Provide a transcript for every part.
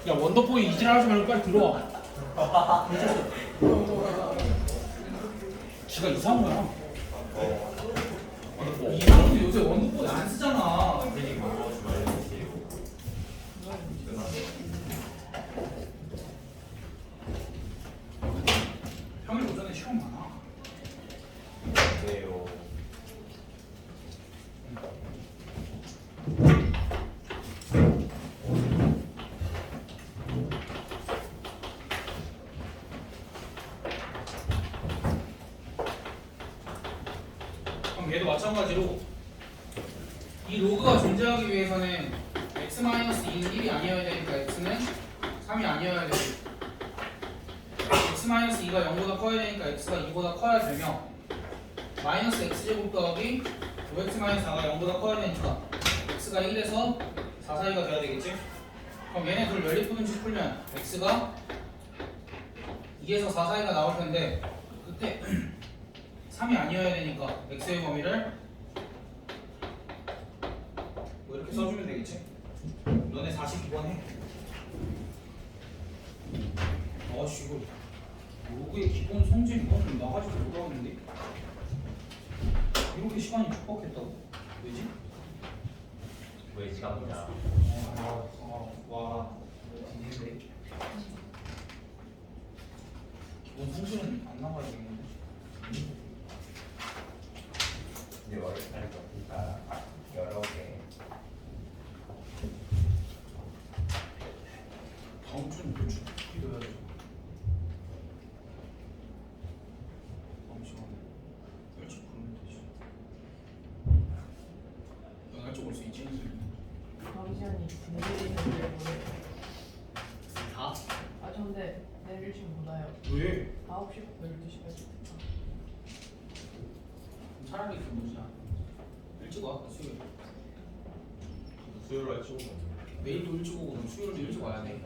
야 원더보이 이질하지 말고 빨리 들어와. 지가 이상한 거야. 이 사람도 요새 원더보이 안 쓰잖아. 평일 오전에 시험 많아. 네요. 그럼 얘도 마찬가지로 이 로그가 존재하기 위해서는 x-2는 1이 아니어야 되니까 x는 3이 아니어야 되고 x-2가 0보다 커야 되니까 x가 2보다 커야 되며 마이너스 x제곱 더하기 5x-4가 0보다 커야 되니까 x가 1에서 4 사이가 돼야 되겠지? 그럼 얘네 둘 연립분식 풀면 x가 2에서 4 사이가 나올 텐데 그때 3이 아니어야 되니까 x의 범위를 뭐 이렇게 써주면 되겠지? 너네 42번 해. 아씨 이거 로그의 기본 성질 이거는 나가지도 못하겠는데? 이렇게 시간이 촉박했다고? 왜지? 왜 시간이냐? 와 뒤진데 기본 성질은 안 나가야 되겠는데? 이제 머리 할 거니까 여러 개. 다음 주는 몇 주? 기도해야죠. 다음 시간에 일찍 부르면 되지. 연할 쪽 올 수 있지? 다음 시간이 내일이는데 다? 아 근데 내일 일찍 못 와요. 왜? 9시부터 12시까지. 차라리 그 뭐냐 일찍 와 수요일. 수요일 날 치고 내일도 일찍 오고 그럼 수요일도 일찍 와야 돼.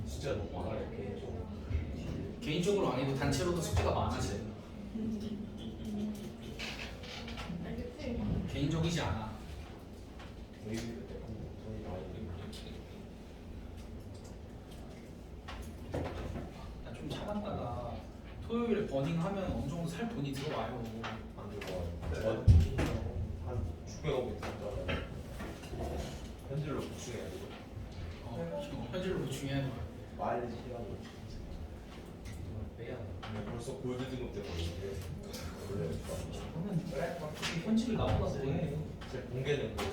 진짜 너무 많아 이렇게. 개인적으로 안 해도 단체로도 숙제가 많아지. 알겠지? 개인적이지 않아. 나 좀 참았다가 토요일에 버닝하면 어느 정도 살 돈이 들어와요. 안 들어. 한 축배가고 있다. 현질로 복수해야 돼. 현질로 보충해야 돼. 말이 싫어하고. 빼야. 벌써 골드 등급 돼버리는데. 원래 그러면 현질을 나보다 해. 제 공개는 그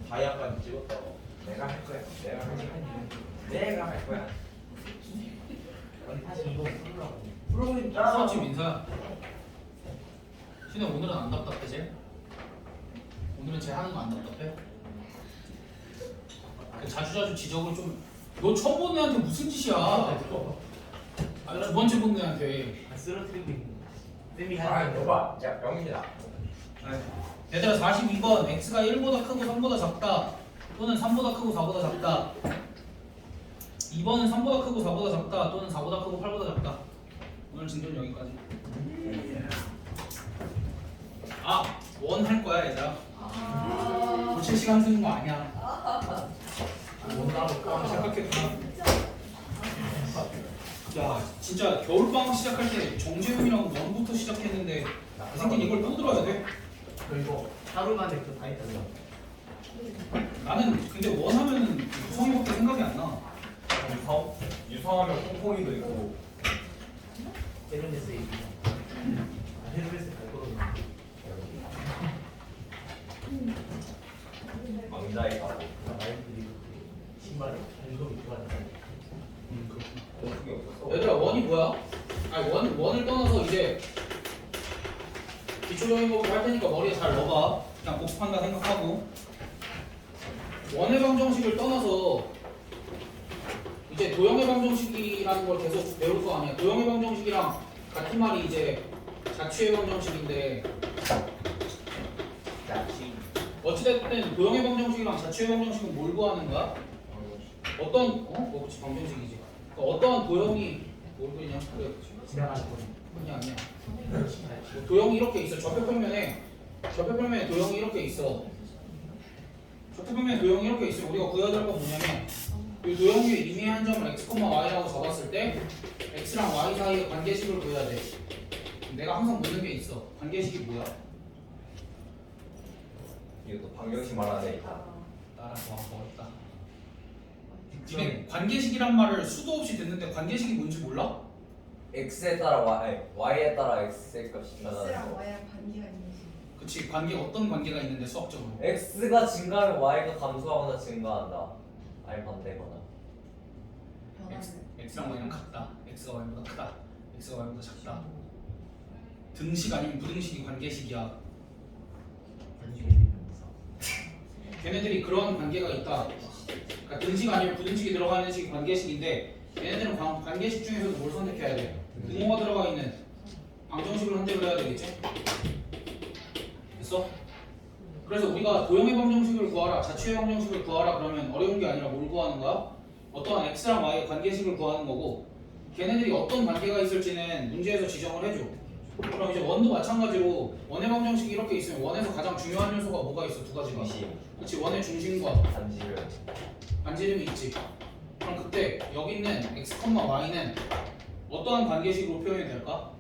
다이아까지 찍었다가 내가 할 거야. 내가 할 거야. 사실 이거 풀라고. 프로그램 수업지 민서야. 신혜 오늘은 안 답답해 쟤? 오늘은 쟤 하는 거 안 답답해? 자주자주 지적을 좀. 너 처음 본 애한테 무슨 짓이야? 아, 두 번째 본 애한테. 쓰러뜨리고 있는 거. 쌤이 아, 하는 거. 봐봐. 야, 명민이다. 얘들아 42번 x가 1보다 크고 3보다 작다 또는 3보다 크고 4보다 작다 2번은 3보다 크고 4보다 작다 또는 4보다 크고 8보다 작다. 오늘 진도는 여기까지. 아! 원 할 거야 얘들아. 고칠 시간 쓰는 거 아니야. 생각했구나. 야 진짜 겨울방학 시작할 때 정재훈이랑 원부터 시작했는데 그 생긴 이걸 또 들어야 돼? 그리고 하루 만에 그거 다 했다고. 나는 근데 원 하면은 유성이밖에 생각이 안 나. 유성하면 콩콩이도 있고. 헤르메스 얘기. 헤르메스 갈 거거든. 망자에 가고. 아이들이 신발에 발도 입고 하는 그게 없었어. 얘들아 원이 뭐야? 아니 원을 떠나서 이제 기초적인 거부터 할 테니까 머리에 잘 넣어봐. 그냥 복습한다 생각하고 원의 방정식을 떠나서 이제 도형의 방정식이라는 걸 계속 배울 거 아니야. 도형의 방정식이랑 같은 말이 이제 자취의 방정식인데 야치. 어찌됐든 도형의 방정식이랑 자취의 방정식은 뭘 구하는 거야? 어떤 그렇지 방정식이지. 그러니까 어떠한 도형이 뭘 그리냐? 그래 그렇지. 지나가는 거. 아니야 아니야. 도형이 이렇게 있어. 좌표평면에 접해평면에 도형이 이렇게 있어. 접해평면에 도형이 이렇게 있으면 우리가 구해야 될 건 뭐냐면 이 도형 위에 임의의 한 점을 x, y라고 적었을 때 x랑 y 사이의 관계식을 구해야 돼. 내가 항상 묻는 게 있어. 관계식이 뭐야? 이것도 방정식 말하네. 따라서 어렵다. 니네 관계식이란 말을 수도 없이 듣는데 관계식이 뭔지 몰라? x에 따라 y에 따라 x의 값이 X랑 변하는 거. Y랑 관계가 있는지. 그치, 관계 어떤 관계가 있는데 수학적으로. x가 증가하면 y가 감소하거나 증가한다. 아니 반대거나. 변하는. x랑 y랑 같다. x가 y보다 크다. x가 y보다 작다. 등식 아니면 부등식이 관계식이야. 단식이 되면서 걔네들이 그런 관계가 있다. 그러니까 등식 아니면 부등식이 들어가 있는 식이 관계식인데 얘네들은 관계식 중에서도 뭘 선택해야 돼? 분모가 들어가 있는 방정식을 선택을 해야 되겠지? 됐어? 그래서 우리가 도형의 방정식을 구하라, 자취의 방정식을 구하라 그러면 어려운 게 아니라 뭘 구하는 거야? 어떠한 x랑 y의 관계식을 구하는 거고 걔네들이 어떤 관계가 있을지는 문제에서 지정을 해줘. 그럼 이제 원도 마찬가지로 원의 방정식이 이렇게 있으면 원에서 가장 중요한 요소가 뭐가 있어? 두 가지가. 중심, 그렇지, 원의 중심과 반지름. 반지름이 있지. 그럼 그때 여기 있는 x, y는 어떠한 관계식으로 표현이 될까?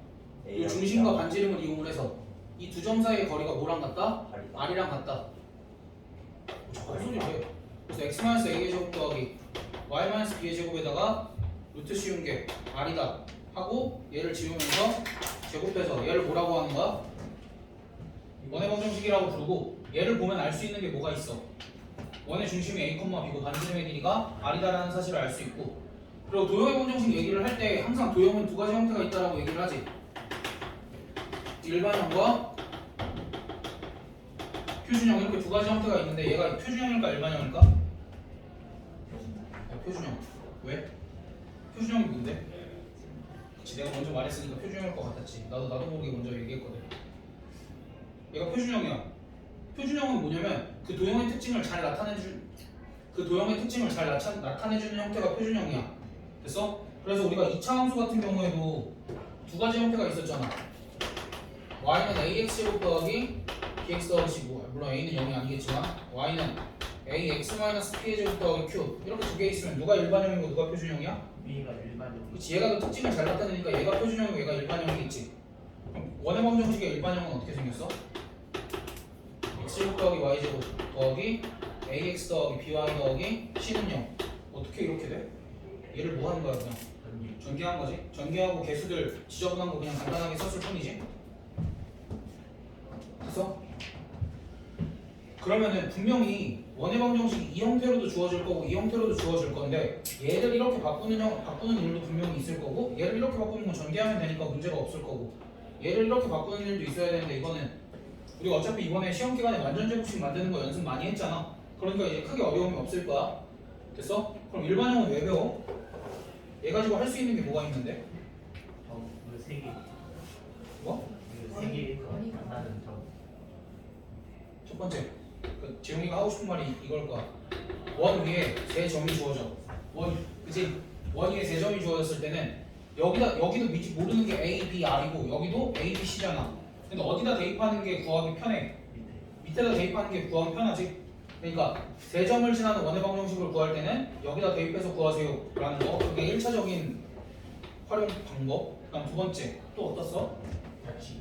이 중심과 반지름을 이용을 해서 이 두 점 사이의 거리가 뭐랑 같다? r이랑 같다. 자꾸 헛소리를 해. 그래서 x-a의 제곱 더하기 y-b의 제곱에다가 루트 씌운 게 r이다 하고 얘를 지우면서 제곱해서 얘를 뭐라고 하는 거야? 원의 방정식이라고 부르고 얘를 보면 알 수 있는 게 뭐가 있어? 원의 중심이 a, b고 반지름의 길이가 r이다라는 사실을 알 수 있고 그리고 도형의 방정식 얘기를 할 때 항상 도형은 두 가지 형태가 있다라고 얘기를 하지. 일반형과 표준형 이렇게 두 가지 형태가 있는데 얘가 표준형일까 일반형일까? 표준형. 왜? 표준형이 뭔데? 그치, 내가 먼저 말했으니까 표준형일 것 같았지. 나도 모르게 먼저 얘기했거든. 얘가 표준형이야. 표준형은 뭐냐면 그 도형의 특징을 잘 나타내주는 형태가 표준형이야. 됐어? 그래서 우리가 2차 함수 같은 경우에도 두 가지 형태가 있었잖아. y는 ax 제곱 더하기 bx 더하기 c, 물론 a는 0이 아니겠지만 y는 ax-p의 제곱 더하기 q 이렇게 두 개 있으면 누가 일반형이고 누가 표준형이야? B가 일반적. 그치, 얘가 그 특징을 잘 나타내니까 얘가 표준형이고 얘가 일반형이겠지. 그럼 원의 방정식의 일반형은 어떻게 생겼어? x제곱 더하기 y제곱 더하기 ax 더하기 by 더하기 c는 0. 어떻게 이렇게 돼? 얘를 뭐 하는 거야 그냥? 전개한 거지? 전개하고 개수들 지저분한 거 그냥 간단하게 썼을 뿐이지? 됐어? 그러면은 분명히 원의 방정식이 이 형태로도 주어질 거고 이 형태로도 주어질 건데 얘를 이렇게 바꾸는 일도 분명히 있을 거고 얘를 이렇게 바꾸는 건 전개하면 되니까 문제가 없을 거고 얘를 이렇게 바꾸는 일도 있어야 되는데 이거는 우리가 어차피 이번에 시험 기간에 완전 제곱식 만드는 거 연습 많이 했잖아. 그러니까 이제 크게 어려움이 없을 거야. 됐어? 그럼 일반형은 왜 배워? 얘 가지고 할 수 있는 게 뭐가 있는데? 이거 세 개. 뭐? 이거 세 개. 만나는 점. 첫 번째, 그 재용이가 하고 싶은 말이 이걸 거야. 원 위에 세 점이 주어져. 그치? 원 위에 세 점이 주어졌을 때는 여기도 미지 모르는 게 A, B, R이고 여기도 A, B, C잖아. 근데 어디다 대입하는 게 구하기 편해? 밑에다 대입하는 게 구하기 편하지? 그러니까 세 점을 지나는 원의 방정식을 구할 때는 여기다 대입해서 구하세요 라는 거. 그게 1차적인 활용 방법. 그다음 두 번째, 또 어떻어? 같이.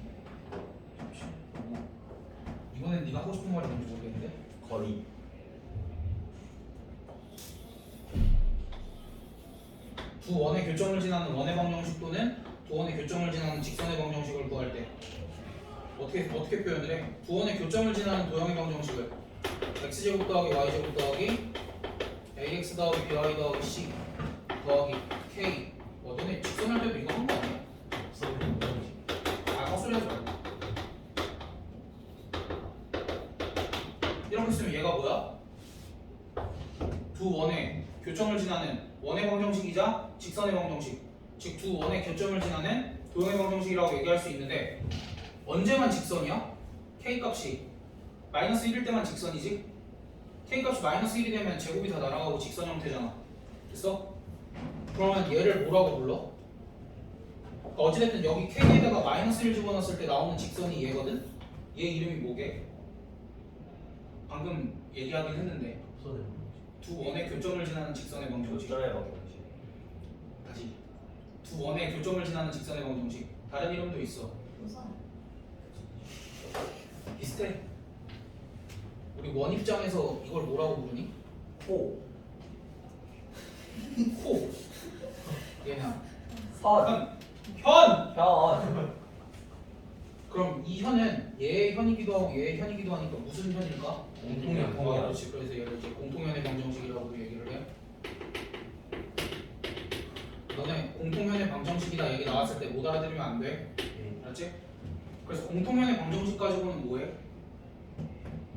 이번엔 네가 하고 싶은 말이 뭔지 모르겠는데? 거리. 두 원의 교점을 지나는 원의 방정식 또는 두 원의 교점을 지나는 직선의 방정식을 구할 때 어떻게 표현을 해? 두 원의 교점을 지나는 도형의 방정식을 x제곱 더하기 y제곱 더하기 ax 더하기 by 더하기 c 더하기 k. 너네 직선할 때도 이거 한 거 아니야? 헛소리 하지 말고. 이렇게 쓰면 얘가 뭐야? 두 원의 교점을 지나는 원의 방정식이자 직선의 방정식, 즉 두 원의 교점을 지나는 도형의 방정식이라고 얘기할 수 있는데 언제만 직선이야? k 값이 마이너스 1일 때만 직선이지? k 값이 마이너스 1이 되면 제곱이 다 날아가고 직선 형태잖아. 됐어? 그러면 얘를 뭐라고 불러? 그러니까 어찌됐든 여기 k에다가 마이너스 1 집어넣었을 때 나오는 직선이 얘거든? 얘 이름이 뭐게? 방금 얘기하긴 했는데 없어요. 두 원의 교점을 지나는 직선의 방정식. 교점의 방정식. 다시 두 원의 교점을 지나는 직선의 방정식. 다른 이름도 있어. 우선 비슷해. 우리 원 입장에서 이걸 뭐라고 부르니? 호. 코. 얘는 선. 현. 현. 그럼 이 현은 얘의 현이기도 하고 얘의 현이기도 하니까 무슨 현일까? 공통현. 공통현. 그렇지. 그래서 얘를 이제 공통현의 방정식이라고 얘기를 해. 너네 공통현의 방정식이다 얘기 나왔을 때 못 알아들으면 안 돼. 네. 알았지? 그래서 공통현의 방정식 가지고는 뭐해?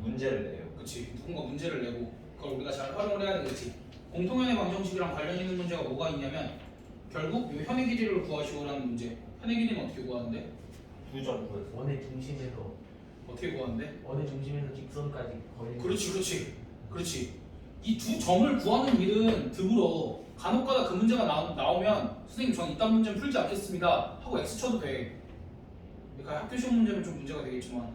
문제를 내요. 그렇지. 누군가 문제를 내고 그걸 우리가 잘 활용을 해야 되겠지. 공통현의 방정식이랑 관련 있는 문제가 뭐가 있냐면 결국 이 현의 길이를 구하시오라는 문제. 현의 길이는 어떻게 구하는데? 두 점 구했어. 원의 중심에서 어떻게 구하는데? 원의 중심에서 직선까지 거리. 그렇지. 이 두 점을 구하는 일은 드물어. 간혹가다 그 문제가 나오면 선생님 전 이딴 문제는 풀지 않겠습니다 하고 X 쳐도 돼. 그러니까 학교 시험 문제는 좀 문제가 되겠지만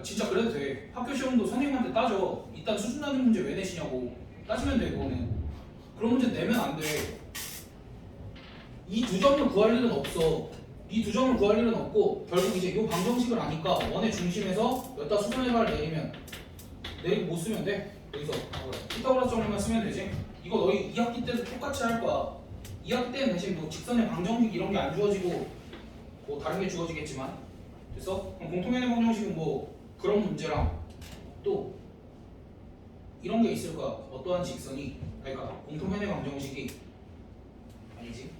진짜 그래도 돼. 학교 시험도 선생님한테 따져. 이딴 수준 낮은 문제 왜 내시냐고 따지면 돼. 그거는 그런 문제 내면 안 돼. 이 두 점을 구할 일은 없어. 이 두 점을 구할 일은 없고 결국 이제 이 방정식을 아니까 원의 중심에서 여기다 수선해발 내리면 내리고 못 쓰면 돼. 여기서 피타고라스 정리만 쓰면 되지. 이거 너희 2학기 때도 똑같이 할 거야. 2학기 때는 대신 뭐 직선의 방정식 이런 게 안 주어지고 뭐 다른 게 주어지겠지만 됐어? 그럼 공통현의 방정식은 뭐 그런 문제랑 또 이런 게 있을 거야. 어떠한 직선이 그러니까 공통현의 방정식이 아니지.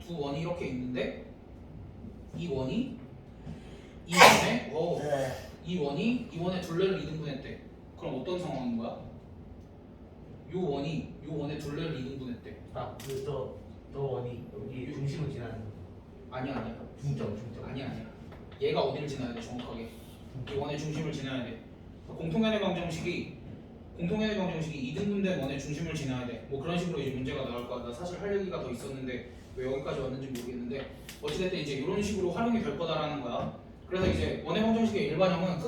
두 원이 이렇게 있는데 이 원이 이 원의 둘레를 이등분했대. 그럼 어떤 상황인 거야? 요 원의 둘레를 이등분했대. 아그저 원이 여기 중심을 지나는 거. 아니야. 중점. 아니야. 얘가 어디를 지나야 돼 정확하게? 이 원의 중심을 지나야 돼. 공통현의 방정식이 이등분된 원의 중심을 지나야 돼. 뭐 그런 식으로 이제 문제가 나올 거야. 나 사실 할 얘기가 더 있었는데 왜 여기까지 왔는지 모르겠는데 어찌됐든 이제 이런 식으로 활용이 될 거다라는 거야. 그래서 이제 원의 방정식의 일반형은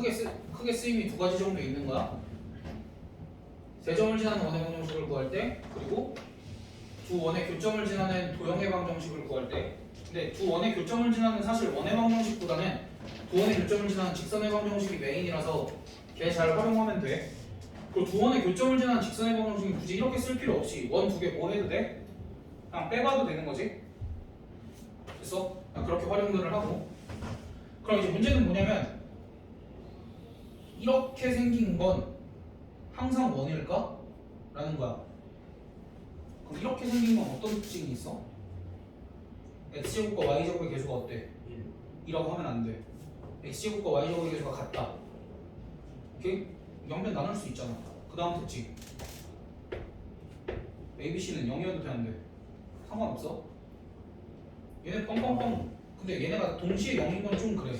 크게 쓰임이 두 가지 정도 있는 거야. 세 점을 지나는 원의 방정식을 구할 때, 그리고 두 원의 교점을 지나는 도형의 방정식을 구할 때. 근데 두 원의 교점을 지나는 사실 원의 방정식보다는 두 원의 교점을 지나는 직선의 방정식이 메인이라서 걔 잘 활용하면 돼. 그리고 두 원의 교점을 지나는 직선의 방정식은 굳이 이렇게 쓸 필요 없이 원 두 개 뭐 해도 돼? 그냥 빼봐도 되는 거지. 됐어? 그냥 그렇게 활용들을 하고. 그럼 이제 문제는 뭐냐면 이렇게 생긴 건 항상 원일까? 라는 거야. 그럼 이렇게 생긴 건 어떤 특징이 있어? x제곱과 y제곱의 계수가 어때? 1이라고 하면 안 돼. x제곱과 y제곱의 계수가 같다. 이렇게 영변 나눌 수 있잖아. 그 다음 특징 ABC는 0이어도 돼 안 돼? 상관없어? 얘네 뻥뻥뻥. 근데 얘네가 동시에 0인 건 좀 그래.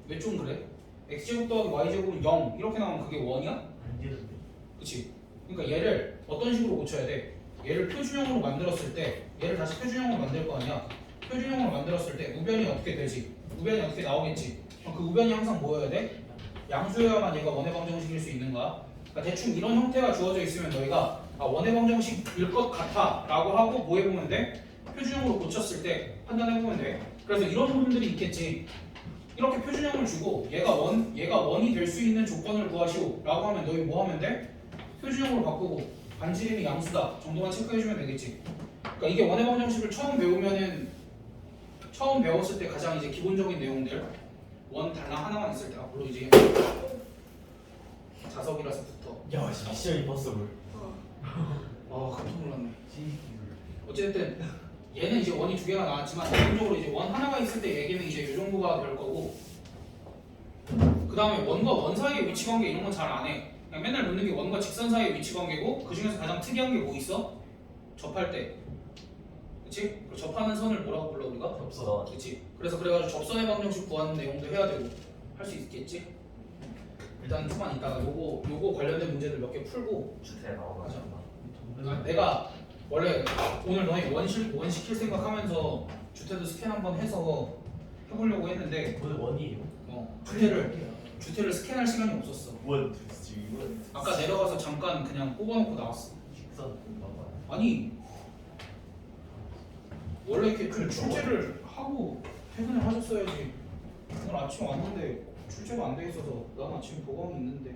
왜 좀 그래? x제곱 더하기 y제곱은 0 이렇게 나오면 그게 1이야? 안 되는데. 그치? 그러니까 얘를 어떤 식으로 고쳐야 돼? 얘를 표준형으로 만들었을 때 얘를 다시 표준형으로 만들 거 아니야? 표준형으로 만들었을 때 우변이 어떻게 되지? 우변이 어떻게 나오겠지? 그럼 그 우변이 항상 뭐여야 돼? 양수여야만 얘가 원의 방정식일 수 있는 거야. 그러니까 대충 이런 형태가 주어져 있으면 너희가 원의 방정식일 것 같아 라고 하고 뭐 해보면 돼? 표준형으로 고쳤을 때 판단해보면 돼. 그래서 이런 부분들이 있겠지. 이렇게 표준형을 주고 얘가 원이 될 수 있는 조건을 구하시오 라고 하면 너희 뭐 하면 돼? 표준형으로 바꾸고 반지름이 양수다 정도만 체크해주면 되겠지. 그러니까 이게 원의 방정식을 처음 배웠을 때 가장 이제 기본적인 내용들 원 단랑 하나만 있을 때 물론 이제 자석이라서 붙어. 야, 미션 임퍼서블. 깜짝 놀랐네. 지식을. 어쨌든 얘는 이제 원이 두 개가 나왔지만 기본적으로 이제 원 하나가 있을 때 얘기는 이제 이 정도가 될 거고, 그 다음에 원과 원 사이의 위치 관계 이런 건 잘 안 해. 그냥 맨날 묻는 게 원과 직선 사이의 위치 관계고 그 중에서 가장 특이한 게 뭐 있어? 접할 때. 그치? 그 접하는 선을 뭐라고 불러 우리가? 접선. 그치? 그래서 그래가지고 접선의 방정식 구하는 내용도 해야 되고 할 수 있겠지? 일단 조금만 이따가 요거 관련된 문제들 몇 개 풀고 주택 나오나? 내가 원래 오늘 너희 원 시킬 생각하면서 주테도 스캔 한번 해서 해보려고 했는데 오늘 원이에요? 주태를 스캔할 시간이 없었어. 원, 투, 쓰리, 원. 아까 내려가서 잠깐 그냥 뽑아놓고 나왔어. 직선 봐봐. 아니 원래 이렇게 좀 출제를 하고 퇴근을 하셨어야지. 오늘 아침에 왔는데 출제가 안 돼 있어서 난 아침에 보강이 있는데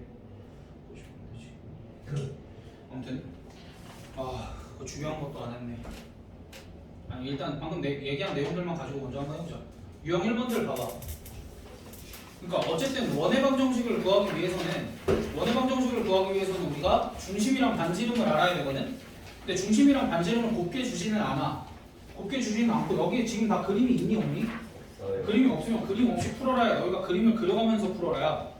보시면 되지. 아무튼 그거 중요한 것도 안 했네. 아니 일단 방금 얘기한 내용들만 가지고 먼저 한번 해보자. 유형 1번들 봐봐. 그러니까 어쨌든 원의 방정식을 구하기 위해서는 우리가 중심이랑 반지름을 알아야 되거든. 근데 중심이랑 반지름을 곱게 주지는 않아. 곱게 주지는 않고 여기에 지금 다 그림이 있니 없니? 그림이 없으면 그림 없이 풀어라야. 너희가 그림을 그려가면서 풀어라야.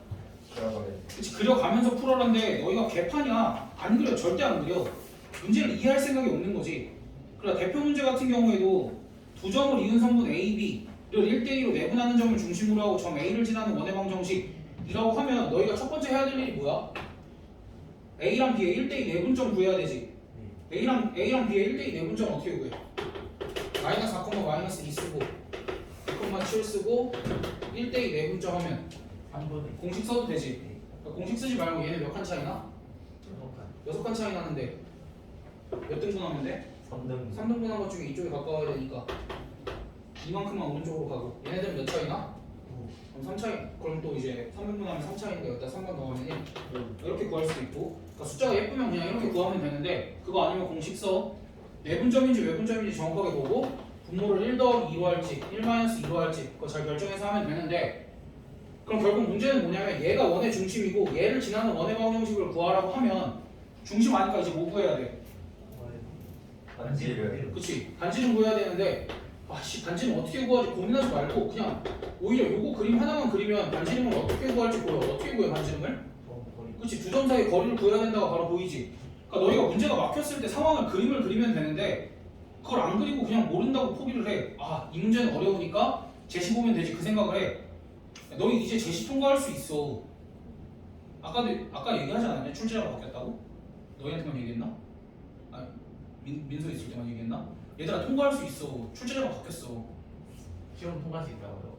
그치, 그려가면서 풀어라는데 너희가 개판이야. 안 그려. 절대 안 그려. 문제를 이해할 생각이 없는 거지. 그러니까 대표 문제 같은 경우에도 두 점을 이은 성분 A, B를 1대2로 내분하는 점을 중심으로 하고 점 A를 지나는 원의 방정식이라고 하면 너희가 첫 번째 해야 될 일이 뭐야? A랑 B의 1대2 내분점 구해야 되지. A랑 B의 1대2 내분점 어떻게 구해? 마이너스 4, 마이너스 2 쓰고 2,7 쓰고 1대2 내분점 하면 한 번에 공식 써도 되지. 그러니까 공식 쓰지 말고 얘네 몇 칸 차이 나? 6칸 차이 나는데 몇 등분 하면 돼? 3등 3등분 한 것 중에 이쪽에 가까워야 되니까 이만큼만 오른쪽으로 가고 얘네들은 몇 차이 나? 그럼 3 차이. 그럼 또 이제 3등분 하면 3 차이인데 여기다 3번 넣으면 1 이렇게 구할 수도 있고. 그러니까 숫자가 예쁘면 그냥 이렇게 구하면 되는데 그거 아니면 공식 써. 내분점인지 외분점인지 정확하게 보고 분모를 1 더하기 2로 할지 1 마이너스 2로 할지 그거 잘 결정해서 하면 되는데 그럼 결국 문제는 뭐냐면 얘가 원의 중심이고 얘를 지나는 원의 방정식을 구하라고 하면 중심 아니까 이제 뭐 구해야 돼? 반지를 그치? 반지름 구해야 되는데 반지름 어떻게 구하지 고민하지 말고 그냥 오히려 요거 그림 하나만 그리면 반지름을 어떻게 구할지 보여. 어떻게 구해 반지름을? 그치? 두 점 사이 거리를 구해야 된다고 바로 보이지? 그러니까 너희가 문제가 막혔을 때 상황을 그림을 그리면 되는데 그걸 안 그리고 그냥 모른다고 포기를 해. 이 문제는 어려우니까 제시 보면 되지 그 생각을 해. 너희 이제 제시 통과할 수 있어. 아까 얘기하지 않았냐? 출제자가 바뀌었다고? 너희한테만 얘기했나? 민서 있을 때만 얘기했나? 얘들아 통과할 수 있어. 출제자가 바뀌었어. 시험 통과할 수 있다고요?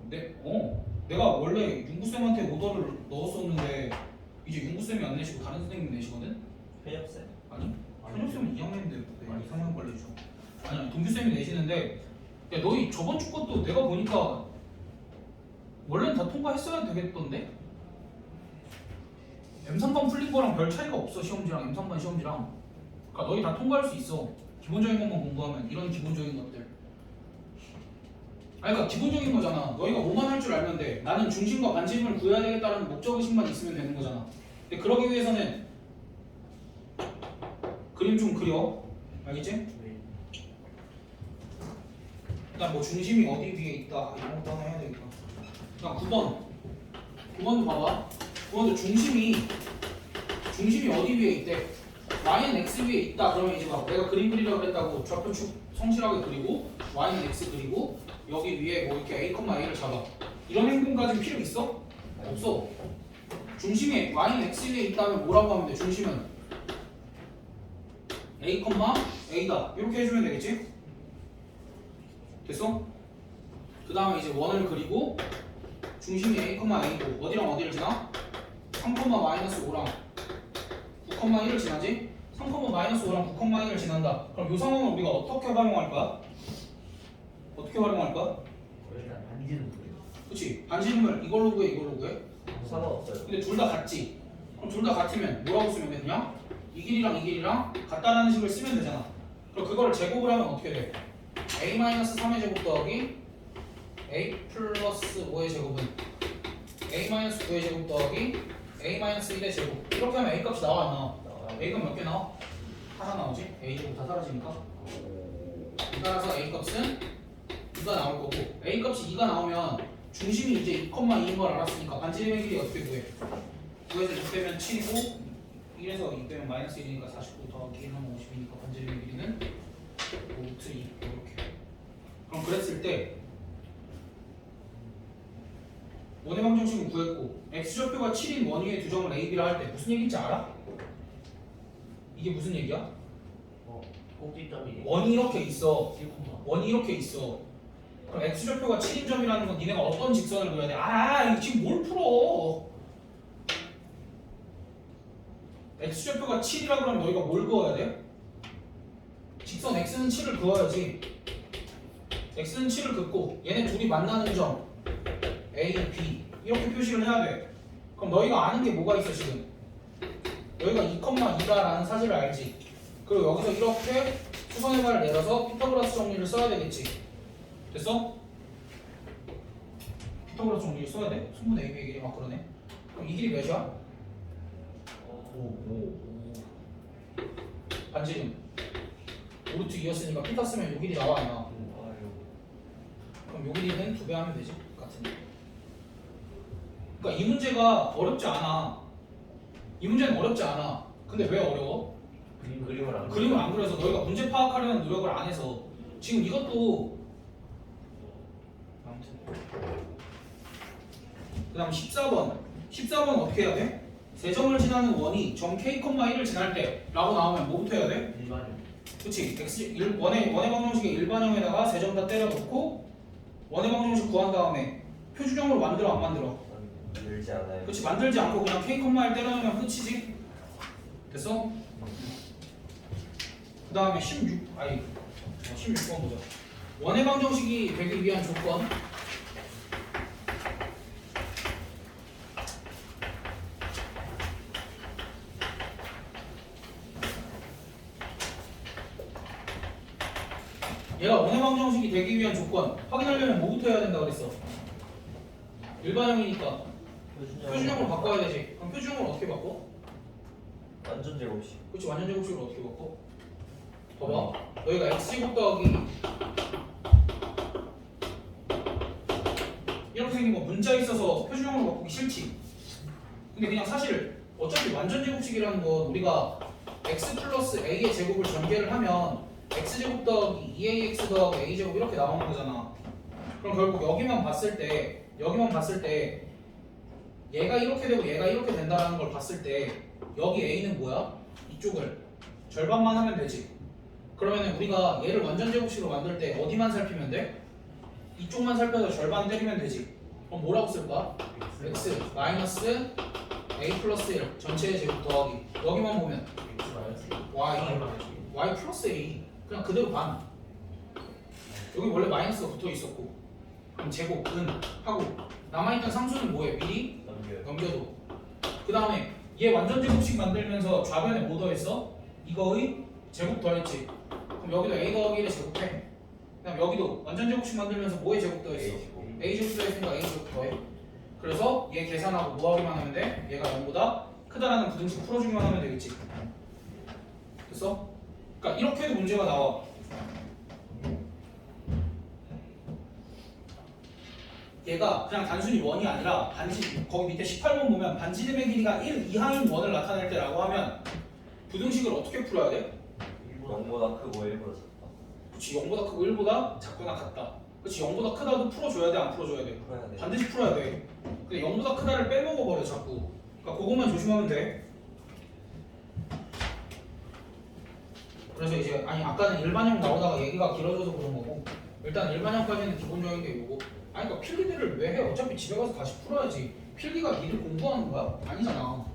내가 원래 윤구쌤한테 오더를 넣었었는데 이제 윤구쌤이 안 내시고 다른 선생님이 내시거든? 편협세 아니? 현역쌤은 2학년인데 왜 상황 관리죠? 아니 동규쌤이 내시는데 야 너희 저번 주 것도 내가 보니까 원래는 다 통과했어야 되겠던데? M3반 풀린 거랑 별 차이가 없어. 시험지랑 M3반 시험지랑. 그러니까 너희 다 통과할 수 있어. 기본적인 것만 공부하면 이런 기본적인 것들. 그러니까 기본적인 거잖아. 너희가 뭐만 할 줄 알면 돼. 나는 중심과 반지름을 구해야 되겠다는 목적의식만 있으면 되는 거잖아. 근데 그러기 위해서는 그림 좀 그려. 알겠지? 네. 일단 뭐 중심이 어디 위에 있다 이런 것도 하나 해야 되겠다. 그냥 9번도 봐봐. 9번도 중심이 어디 위에 있대? y는 x 위에 있다. 그러면 이제 막 내가 그림 그리라고 그랬다고 좌표축 성실하게 그리고 y는 x 그리고 여기 위에 뭐 이렇게 a,a를 잡아. 이런 행동까지 필요 있어? 없어. 중심이 y는 x 위에 있다면 뭐라고 하면 돼? 중심은 a,a다. 이렇게 해주면 되겠지? 됐어? 그 다음에 이제 원을 그리고 중심이 a,a고 어디랑 어디를 지나? 3,-5랑 9,1을 지나지? 3,-5랑 9,1을 지난다. 그럼 이 상황을 우리가 어떻게 활용할 거야? 일단 반지는 그래요. 그치? 반지름을 이걸로 구해? 상관없어요. 근데 둘 다 같지? 그럼 둘 다 같으면 뭐라고 쓰면 돼? 그냥 이 길이랑 같다라는 식을 쓰면 되잖아. 그럼 그거를 제곱을 하면 어떻게 돼? a-3의 제곱 더하기 a 플러스 5의 제곱은 a-9의 제곱 더하기 a-1의 제곱. 이렇게 하면 a 값이 나와 안 나와? a 값 몇 개 나와? 하나 나오지? a 제곱 다 사라지니까. 따라서 a 값은 2가 나올 거고 a 값이 2가 나오면 중심이 이제 2,2인 걸 알았으니까 반지름의 길이 어떻게 구해? 9에서 6 빼면 7이고 1에서 2 빼면 마이너스 1이니까 49 더하기 1 하면 50이니까 반지름의 길이는 5루트 2 이렇게. 그럼 그랬을 때 원의 방정식은 구했고 x좌표가 7인 원 위에 두 점을 a, b라 할 때 무슨 얘기인지 알아? 이게 무슨 얘기야? 꼭지점이 원이 이렇게 있어. 7콤마. 원이 이렇게 있어. 그럼 x좌표가 7인 점이라는 건 니네가 어떤 직선을 그려야 돼? 이거 지금 뭘 풀어? x좌표가 7이라 그러면 너희가 뭘 그어야 돼? 직선 x는 7을 그어야지. x는 7을 긋고 얘네 둘이 만나는 점 a, b 이렇게 표시를 해야 돼. 그럼 너희가 아는 게 뭐가 있어 지금? 여기가 2,2다라는 사실을 알지. 그리고 여기서 이렇게 수선의 발을 내려서 피타고라스 정리를 써야 되겠지. 됐어? 피타고라스 정리를 써야 돼? 승분 a, b의 길이 막 그러네. 그럼 이 길이 몇이야? 5 반지름 오르트 2였으니까 피타 쓰면 요 길이 나와 안 나와? 그럼 요 길이는 2배 하면 되지 같은. 그러니까 이 문제가 어렵지 않아. 이 문제는 어렵지 않아. 근데 왜 어려워? 그림을 안 그림을 안 그려서 너희가 문제 파악하려는 노력을 안 해서. 지금 이것도 아무튼 그 다음 14번 어떻게 해야 돼? 세점을 지나는 원이 점 k, 1을 지날 때 라고 나오면 뭐부터 해야 돼? 일반인. 그치 원의 방정식의 일반형에다가 세점 다 때려 넣고 원의 방정식 구한 다음에 표준형으로 만들어 안 만들어? 늘지 않아요. 그치 만들지 않고 그냥 k, 1 때려 넣으면 끝이지. 됐어? 그 다음에 16번 보자. 원의 방정식이 되기 위한 조건. 얘가 원의 방정식이 되기 위한 조건 확인하려면 뭐부터 해야 된다 그랬어? 일반형이니까 표준형으로 바꿔야 되지. 그럼 표준형을 어떻게 바꿔? 완전 제곱식. 그치 완전 제곱식으로 어떻게 바꿔? 봐봐 너희가 x제곱 더하기 이렇게 생긴 거 문자 있어서 표준형으로 바꾸기 싫지. 근데 그냥 사실 어차피 완전 제곱식이라는 건 우리가 x 플러스 a의 제곱을 전개를 하면 x제곱 더하기 2ax 더하기 a제곱 이렇게 나오는 거잖아. 그럼 결국 여기만 봤을 때 얘가 이렇게 되고 얘가 이렇게 된다는 걸 봤을 때 여기 a는 뭐야? 이쪽을 절반만 하면 되지. 그러면 우리가 얘를 완전 제곱식으로 만들 때 어디만 살피면 돼? 이쪽만 살펴서 절반 때리면 되지. 그럼 뭐라고 쓸까? x 마이너스 a 플러스 1 전체의 제곱 더하기 여기만 보면 X 마이너스 y y 플러스 a 그냥 그대로 반. 여기 원래 마이너스가 붙어 있었고 그럼 제곱 은 하고 남아있던 상수는 뭐해? 미리 넘겨도. 그 다음에 얘 완전 제곱식 만들면서 좌변에 뭐 더했어? 이거의 제곱 더했지. 그럼 여기도 a 더하기 1의 제곱해. 그 다음 여기도 완전 제곱식 만들면서 뭐의 제곱 더했어? a 제곱 더했으니까 a 제곱 더해. 그래서 얘 계산하고 뭐 하기만 하면 돼? 얘가 0보다 크다라는 부등식 풀어주기만 하면 되겠지. 됐어? 그러니까 이렇게 해도 문제가 나와. 얘가 그냥 단순히 원이 아니라 반지 거기 밑에 18번 보면 반지름의 길이가 1 이하인 원을 나타낼 때라고 하면 부등식을 어떻게 풀어야 돼? 0보다 크고 1보다 작다. 그치 0보다 크고 1보다 작거나 같다. 그치 0보다 크다도 풀어줘야 돼 안 풀어줘야 돼? 풀어야 돼. 반드시 풀어야 돼. 근데 0보다 크다를 빼먹어버려 자꾸. 그러니까 그것만 조심하면 돼. 그래서 이제 아까는 일반형 나오다가 얘기가 길어져서 그런 거고 일단 일반형까지는 기본적인 게 요거. 그러니까 필기들을 왜 해? 어차피 집에 가서 다시 풀어야지. 필기가 니들 공부하는 거야? 아니잖아.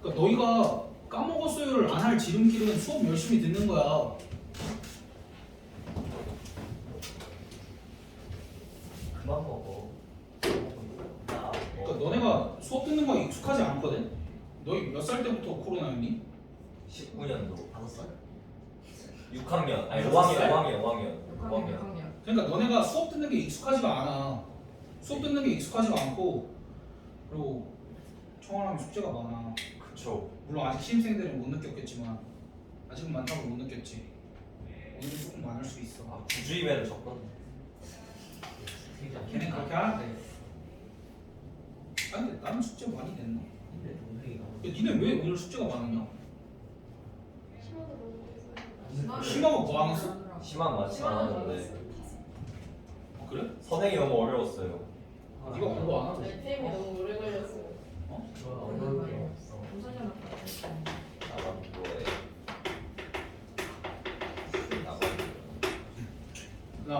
그러니까 너희가 까먹었어요를 안 할 지름길은 수업 열심히 듣는 거야. 그만 먹어. 그러니까 너네가 수업 듣는 거에 익숙하지 않거든? 너희 몇 살 때부터 코로나였니? 19년도 5살? 6학년. 아니 여섯 살? 5학년. 6학년. 그러니까 너네가 수업 듣는 게 익숙하지가 않아. 수업 듣는 게 익숙하지가 않고 그리고 청원하면 숙제가 많아. 그쵸. 물론 아직 신입생들은 못 느꼈겠지만 아직은 많다고 못 느꼈지. 오늘은 조금 많을 수 있어. 아, 부주의배는 적거든. 걔는 그렇게 하는데. 아니 근데 나는 숙제 많이 냈나? 근데 동생이 너무 야, 니네 왜 오늘 숙제가 많으냐? 심하게 심하고 뭐 안 했어? 심한 많지는 않았는데 아, 그래? 선행이 너무 어려웠어요. 네가 공부 안 하고 네, 템이 너무 오래 걸렸어요. 어려운 게 없어. 우선이랑 같이 나만 그거에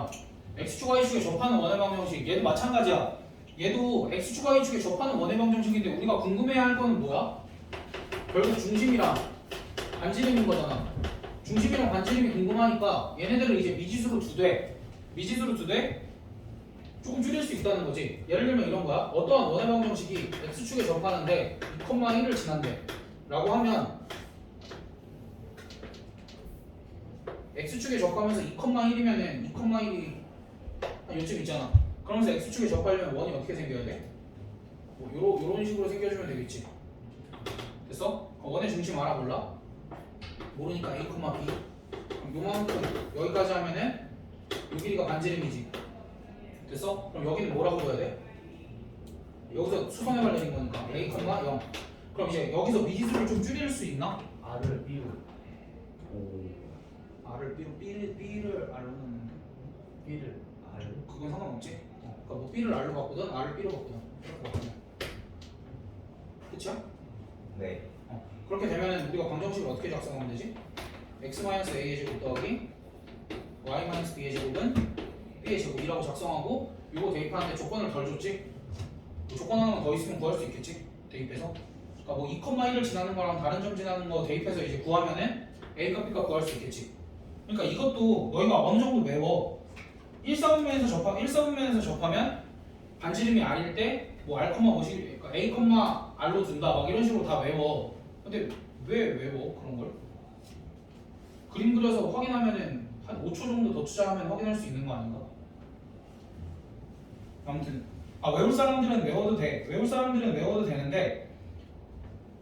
뭐냐 x축 y축에 접하는 원의 방정식 얘도 마찬가지야. 얘도 x축 y축에 접하는 원의 방정식인데 우리가 궁금해야 할 거는 뭐야? 결국 중심이랑 반지름인 거잖아. 중심이랑 반지름이 궁금하니까 얘네들을 이제 미지수로 두되 조금 줄일 수 있다는 거지. 예를 들면 이런 거야. 어떠한 원의 방정식이 x축에 접하는데 2,1을 지난대 라고 하면 x축에 접하면서 2,1이면은 2,1이 한 요쯤 있잖아. 그러면서 x축에 접하려면 원이 어떻게 생겨야 돼? 뭐 요런 식으로 생겨주면 되겠지. 됐어? 원의 중심 알아볼라? 모르니까 a, b. 그럼 요만큼 여기까지 하면은 요 길이가 반지름이지. 됐어? 그럼 여기는 뭐라고 줘야 돼? 여기서 수선해발 내린 거니까 a, 0. 그럼 이제 여기서 미지수를 좀 줄일 수 있나? R을 B로. r을 b를 r로 넣는데 B를 R. 그건 상관없지. 그러니까 뭐 b를 r로 바꾸든 r을 b로 바꾸든 이렇게 바꾸면 그치야? 네. 그렇게 되면은 우리가 방정식을 어떻게 작성하면 되지? x-a의 제곱 더하기 y-b의 제곱은 b의 제곱이라고 작성하고 이거 대입하는데 조건을 덜 줬지? 뭐 조건 하나만 더 있으면 구할 수 있겠지? 대입해서 그러니까 뭐 2,1을 지나는 거랑 다른 점 지나는 거 대입해서 이제 구하면은 a값 b값 구할 수 있겠지. 그러니까 이것도 너희가 어느 정도 외워. 1사분면에서 접하면 반지름이 r일 때 뭐 r, 5식 그러니까 a, r로 둔다 막 이런 식으로 다 외워. 근데 왜 외워 그런 걸? 그림 그려서 확인하면은 한 5초 정도 더 투자하면 확인할 수 있는 거 아닌가? 아무튼 외울 사람들은 외워도 돼. 외울 사람들은 외워도 되는데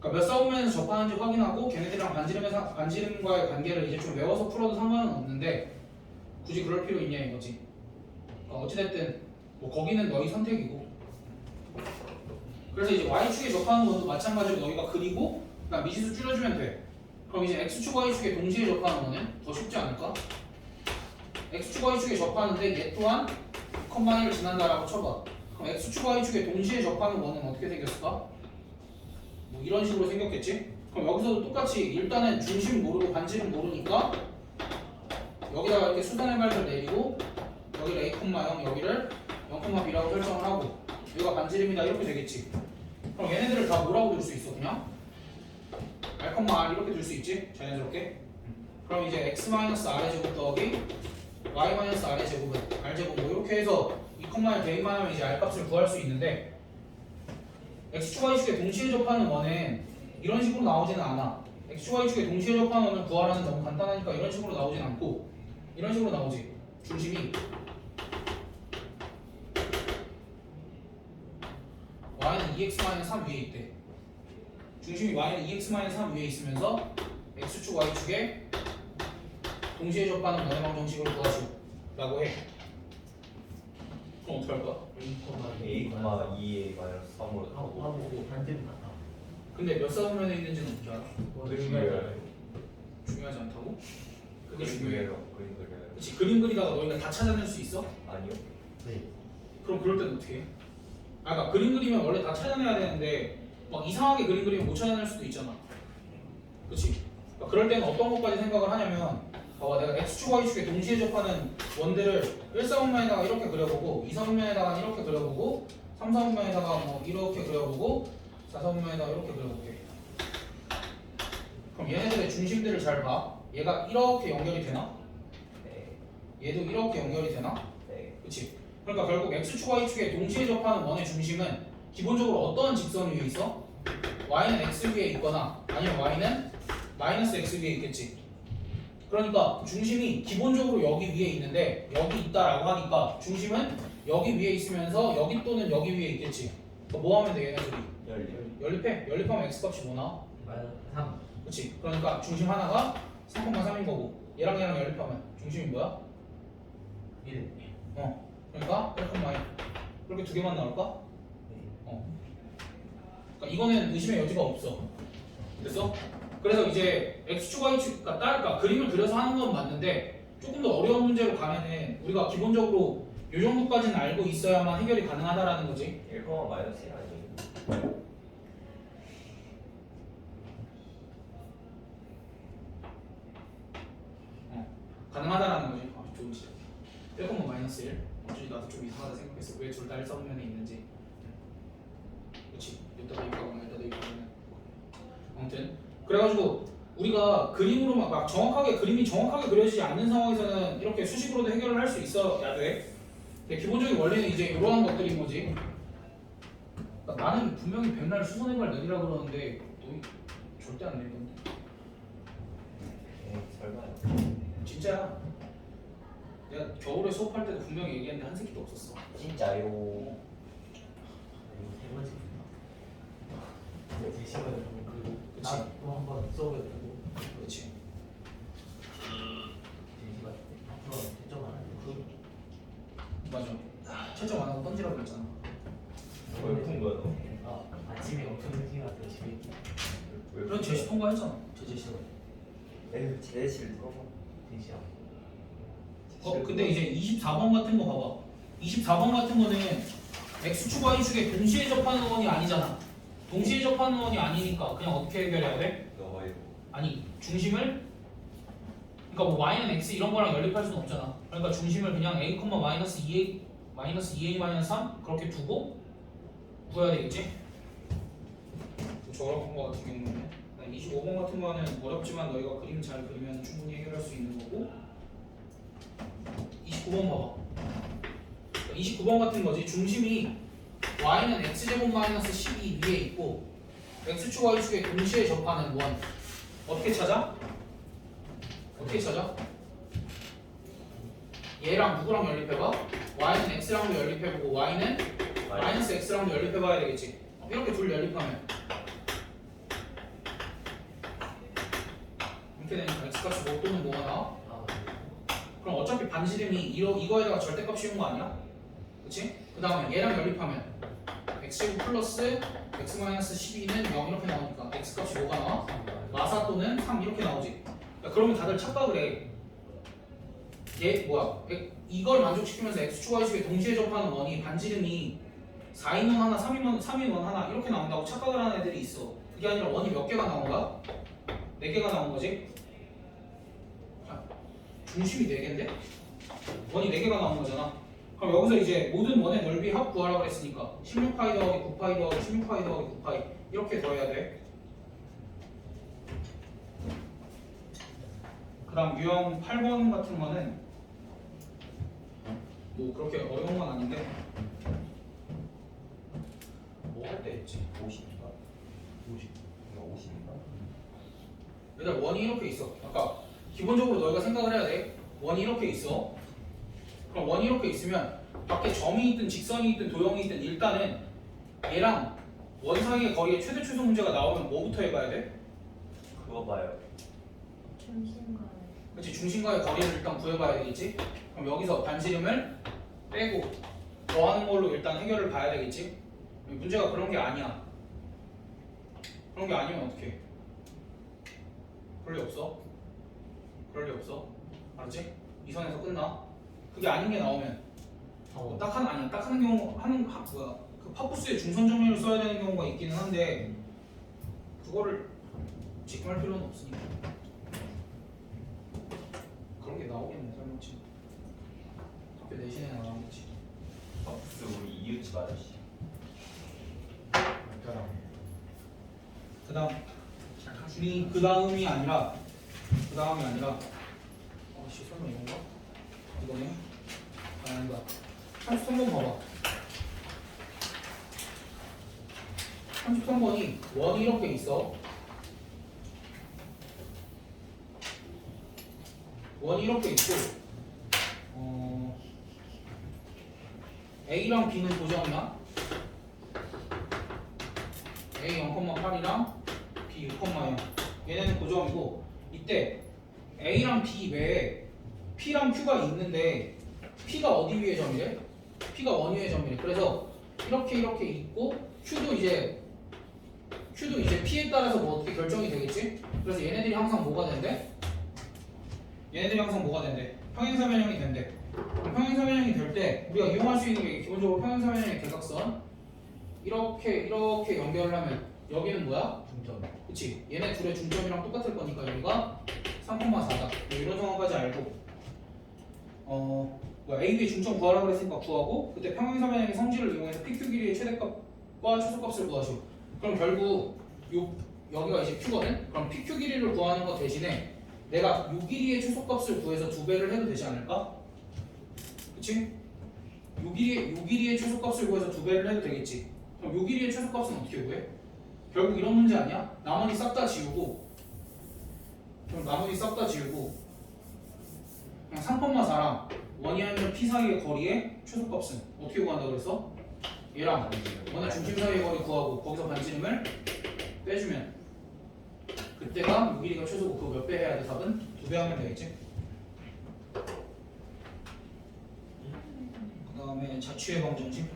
그러니까 몇 사분면에서 접하는지 확인하고 걔네들이랑 반지름과의 관계를 이제 좀 외워서 풀어도 상관은 없는데 굳이 그럴 필요 있냐 이거지. 그러니까 어찌됐든 뭐 거기는 너희 선택이고. 그래서 이제 y축에 접하는 것도 마찬가지로 너희가 그리고 그다음 미지수 줄여주면 돼. 그럼 이제 x축 y축에 동시에 접하는 거는 더 쉽지 않을까? x축 y축에 접하는데 얘 또한 2,1을 지난다라고 쳐봐. 그럼 x축 y축에 동시에 접하는 원은 어떻게 생겼을까? 뭐 이런 식으로 생겼겠지? 그럼 여기서도 똑같이 일단은 중심 모르고 반지름 모르니까 여기다가 이렇게 수단의 발을 내리고 여기를 a, 0 여기를 0,b라고 설정을 하고 여기가 반지름이다 이렇게 되겠지. 그럼 얘네들을 다 뭐라고 둘 수 있어 그냥? r, 이렇게 둘 수 있지 자연스럽게. 그럼 이제 x-r의 제곱 더하기 y-r의 제곱은 r제곱 뭐 이렇게 해서 2,1 대입만 하면 이제 r 값을 구할 수 있는데 x축 y축에 동시에 접하는 원은 이런 식으로 나오지는 않아. x축 y축에 동시에 접하는 원을 구하라는 너무 간단하니까 이런 식으로 나오진 않고 이런 식으로 나오지. 중심이 y는 2x-3 위에 있대. 중심이 y는 2x-3 위에 있으면서 x축 y축에 동시에 접하는 원의 방정식을 구하시오 라고 해. 그럼 어떻게 할까? a, 2a 마이너스 3으로 하고 하고 반지름 같아. 근데 몇 사분면에 있는지는 어떻게 알아? 중요해요. 중요하지 않다고? 그게 중요해. 그림 그려요. 그치, 그림 그리다가 너희가 다 찾아낼 수 있어? 아니요. 네. 그럼 그럴 땐 어떻게 해? 그러니까 그림 그리면 원래 다 찾아내야 되는데 막 이상하게 그림 그리면 못 찾아낼 수도 있잖아. 그치? 그러니까 그럴 때는 어떤 것까지 생각을 하냐면 봐봐, 내가 x축 y축에 동시에 접하는 원들을 1사분면에다가 이렇게 그려보고 2사분면에다가 이렇게 그려보고 3사분면에다가 뭐 이렇게 그려보고 4사분면에다가 이렇게 그려볼게. 그럼 얘네들의 중심들을 잘 봐. 얘가 이렇게 연결이 되나? 네. 얘도 이렇게 연결이 되나? 네. 그치? 그러니까 결국 x축 y축에 동시에 접하는 원의 중심은 기본적으로 어떠한 직선 위에 있어? y는 x 위에 있거나 아니면 y는 마이너스 x 위에 있겠지. 그러니까 중심이 기본적으로 여기 위에 있는데 여기 있다라고 하니까 중심은 여기 위에 있으면서 여기 또는 여기 위에 있겠지. 그럼 뭐 하면 돼 얘네들이? 연립해. 연립하면 x값이 뭐 나와? 마이너스 3. 그치? 그러니까 중심 하나가 3,3인 거고 얘랑 얘랑 연립하면 중심이 뭐야? 1. 그러니까 1,1 그렇게 두 개만 나올까? 네. 그러니까 이거는 의심의 여지가 없어. 됐어? 그래서 이제 x축 y축 그러니까 그림을 그려서 하는 건 맞는데 조금 더 어려운 문제로 가면은 우리가 기본적으로 이 정도까지는 알고 있어야만 해결이 가능하다라는 거지. 1, 마이너스 1 아니에요? 가능하다라는 거지. 좋은 시작. 1, 마이너스 1. 어쩐지 나도 좀 이상하다 생각했어. 왜 둘 다 일사분면에 있는지. 그렇지. 여기다가 입하거나 여기다가 입하거나. 아무튼 그래가지고 우리가 그림으로 막 정확하게 그림이 정확하게 그려지지 않는 상황에서는 이렇게 수식으로도 해결을 할 수 있어야 돼. 근데 기본적인 원리는 이제 이러한 것들인 거지. 그러니까 나는 분명히 백날 수선해발 느리라 그러는데 너 절대 안 내던데. 설마요. 진짜야. 내가 겨울에 수업할 때도 분명히 얘기했는데 한 새끼도 없었어. 진짜요. 이거 세 번째 제 시간에 그 그치. 나또 한번 써보려고 그렇지. 제 시간 앞으로 채점 안 하고 맞아. 채점 안 하고 던지라고 그랬잖아. 왜 푼 거야 너? 아침에 엄청 일찍 일어났어요 집에 그런 제시 통과했잖아. 제제 시간 내 제실 들어봐. 제 시간 근데 이제 24번 같은 거 봐봐. 24번 같은 거는 x축 y축에 동시에 접하는 원이 아니잖아. 동시에 접하는 원이 아니니까 그냥 어떻게 해결해야 돼? 너 이거. 아니 중심을 그러니까 뭐 y는 x 이런 거랑 연립할 수는 없잖아. 그러니까 중심을 그냥 a, 마이너스 2a 마이너스 2a 마이너스 3 그렇게 두고 구해야 되겠지? 저런 거 같은 경우는 25번 같은 거는 어렵지만 너희가 그림 잘 그리면 충분히 해결할 수 있는 거고 29번 봐봐. 29번 같은 거지. 중심이 y는 x제곱 마이너스 12 위에 있고 x축 y축에 동시에 접하는 원 어떻게 찾아? 어떻게 찾아? 얘랑 누구랑 연립해봐? y는 x랑도 연립해보고 y는 마이너스 x랑도 연립해봐야 되겠지. 이렇게 둘 연립하면 이렇게 되니까 x값이 뭐 또는 뭐가 나와? 그럼 어차피 반지름이 이거에다가 절대값 씌운 거 아니야? 그치? 그 다음에 얘랑 연립하면 x제곱 플러스 x 마이너스 12는 0 이렇게 나오니까 x값이 뭐가 나와? 마사 또는 3 이렇게 나오지. 야, 그러면 다들 착각을 해. 얘 뭐야? 이걸 만족시키면서 x축 y축에 동시에 접하는 원이 반지름이 4인 원 하나, 3인 원 하나 이렇게 나온다고 착각을 하는 애들이 있어. 그게 아니라 원이 몇 개가 나온 거야? 4개가 나온 거지? 중심이 4개인데? 원이 4개가 나온 거잖아. 그럼 여기서 이제 모든 원의 넓이 합 구하라고 그랬으니까 16파이 더하기 9파이 더하기 16파이 더하기 9파이 이렇게 더해야 돼. 그 다음 유형 8번 같은 거는 뭐 그렇게 어려운 건 아닌데 뭐 할 때 했지? 50인가? 50 50인가? 얘들 원이 이렇게 있어. 아까 기본적으로 너희가 생각을 해야 돼. 원이 이렇게 있어. 그럼 원이 이렇게 있으면 밖에 점이 있든 직선이 있든 도형이 있든 일단은 얘랑 원 사이의 거리의 최대 최소 문제가 나오면 뭐부터 해봐야 돼? 그거 봐요. 중심과 그렇지. 중심과의 거리를 일단 구해봐야 되겠지. 그럼 여기서 반지름을 빼고 더하는 걸로 일단 해결을 봐야 되겠지. 문제가 그런 게 아니야. 그런 게 아니면 어떡해? 그럴 리 없어. 그럴 리 없어. 알았지? 이 선에서 끝나. 그게 아닌 게 나오면 아니야. 딱 하는 경우 그 파푸스의 중선 정리를 써야 되는 경우가 있기는 한데 그거를 지금 할 필요는 없으니까. 그런 게 나오겠네 설명치. 학교 내신에 나오겠지. 박스 우리 이웃집 아저씨. 그다음 우리 그 다음이 아니라 씨 설마 이건가? 이거네? 아닌가? 33번 봐봐. 33번이 원이 이렇게 있어. 원이 이렇게 있고 A랑 B는 고정이야. A 0,8이랑 B 6,0 얘네는 고정이고 이때 A랑 B 외에 P랑 Q가 있는데 P가 어디 위에 점이래? P가 원 위에 점이래. 그래서 이렇게 있고 Q도 이제 P에 따라서 뭐 어떻게 결정이 되겠지? 그래서 얘네들이 항상 뭐가 된대? 평행사변형이 된대. 평행사변형이 될 때 우리가 이용할 수 있는 게 기본적으로 평행사변형의 대각선 이렇게 연결을 하면 여기는 뭐야? 중점 그치? 얘네 둘의 중점이랑 똑같을 거니까 여기가 3,4다. 이런 상황까지 알고 AB의 중점 구하라고 그랬으니까 구하고 그때 평행사변형의 성질을 이용해서 PQ 길이의 최대값과 최소값을 구하시오. 그럼 결국 여기가 이제 Q거든? 그럼 PQ 길이를 구하는 거 대신에 내가 요 길이의 최소값을 구해서 2배를 해도 되지 않을까? 그치? 요 길이의 최소값을 구해서 2배를 해도 되겠지. 그럼 요 길이의 최소값은 어떻게 구해? 결국 이런 문제 아니야? 나머지 싹 다 지우고 그럼 나머지 싹 다 지우고 그냥 3,4랑 원이하면 P 사이의 거리의 최소값은 어떻게 구한다 그랬어? 얘랑 원의 중심 사이의 거리 구하고 거기서 반지름을 빼주면 그때가 요 길이가 최소고 그거 몇 배 해야 돼? 답은 2배 하면 되겠지? 그 다음에 자취의 방정식.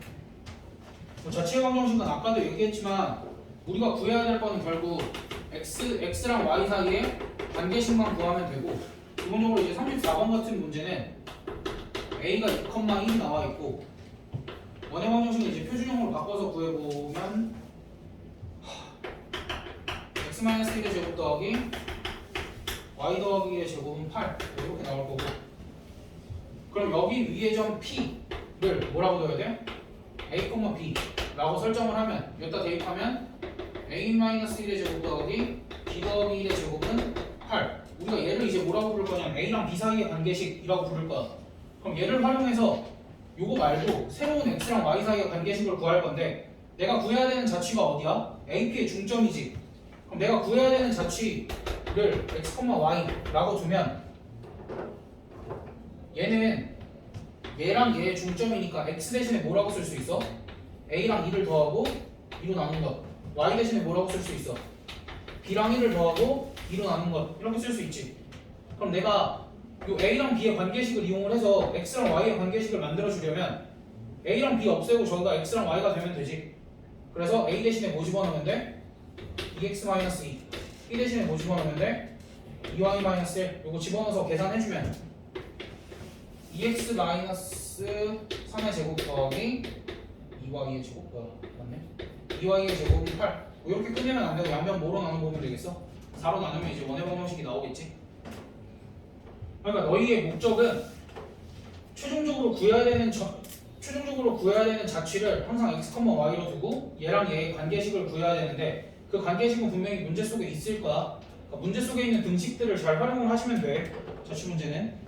자취의 방정식은 아까도 얘기했지만 우리가 구해야 될 거는 결국 x랑 y 사이에 관계식만 구하면 되고 기본적으로 이제 34번 같은 문제는 a가 2,1이 나와 있고 원의 방정식을 이제 표준형으로 바꿔서 구해보면 x-1의 제곱 더하기 y 더하기 1의 제곱은 8 이렇게 나올 거고 그럼 여기 위에 점 p를 뭐라고 넣어야 돼? a, b 라고 설정을 하면 여기다 대입하면 a-1의 제곱 더하기 b 더하기 1의 제곱은 8 우리가 얘를 이제 뭐라고 부를 거냐면 a랑 b 사이의 관계식이라고 부를 거야. 그럼 얘를 활용해서 요거 말고 새로운 x랑 y 사이의 관계식을 구할 건데 내가 구해야 되는 자취가 어디야? AP의 중점이지. 그럼 내가 구해야 되는 자취를 x, y라고 두면 얘는 얘랑 얘의 중점이니까 x 대신에 뭐라고 쓸 수 있어? a랑 2를 더하고 2로 나눈 것 y 대신에 뭐라고 쓸 수 있어? b랑 1을 더하고 2로 나눈 것 이렇게 쓸 수 있지. 그럼 내가 요 a랑 b의 관계식을 이용을 해서 x랑 y의 관계식을 만들어 주려면 a랑 b 없애고 저기가 x랑 y가 되면 되지. 그래서 a 대신에 뭐 집어넣으면 돼? 2x-2 b 대신에 뭐 집어넣으면 돼? 2y-1 요거 집어넣어서 계산해주면 2x-3의 제곱 더하기 2y의 제곱 맞네? 2y의 제곱이 8 뭐 이렇게 끝내면 안 되고 양변 뭐로 나눠보면 되겠어? 4로 나누면 이제 원의 방정식이 나오겠지. 그러니까 너희의 목적은 최종적으로 구해야 되는 자취를 항상 x, y로 두고 얘랑 얘의 관계식을 구해야 되는데 그 관계식은 분명히 문제 속에 있을 거야. 그러니까 문제 속에 있는 등식들을 잘 활용을 하시면 돼. 자취 문제는.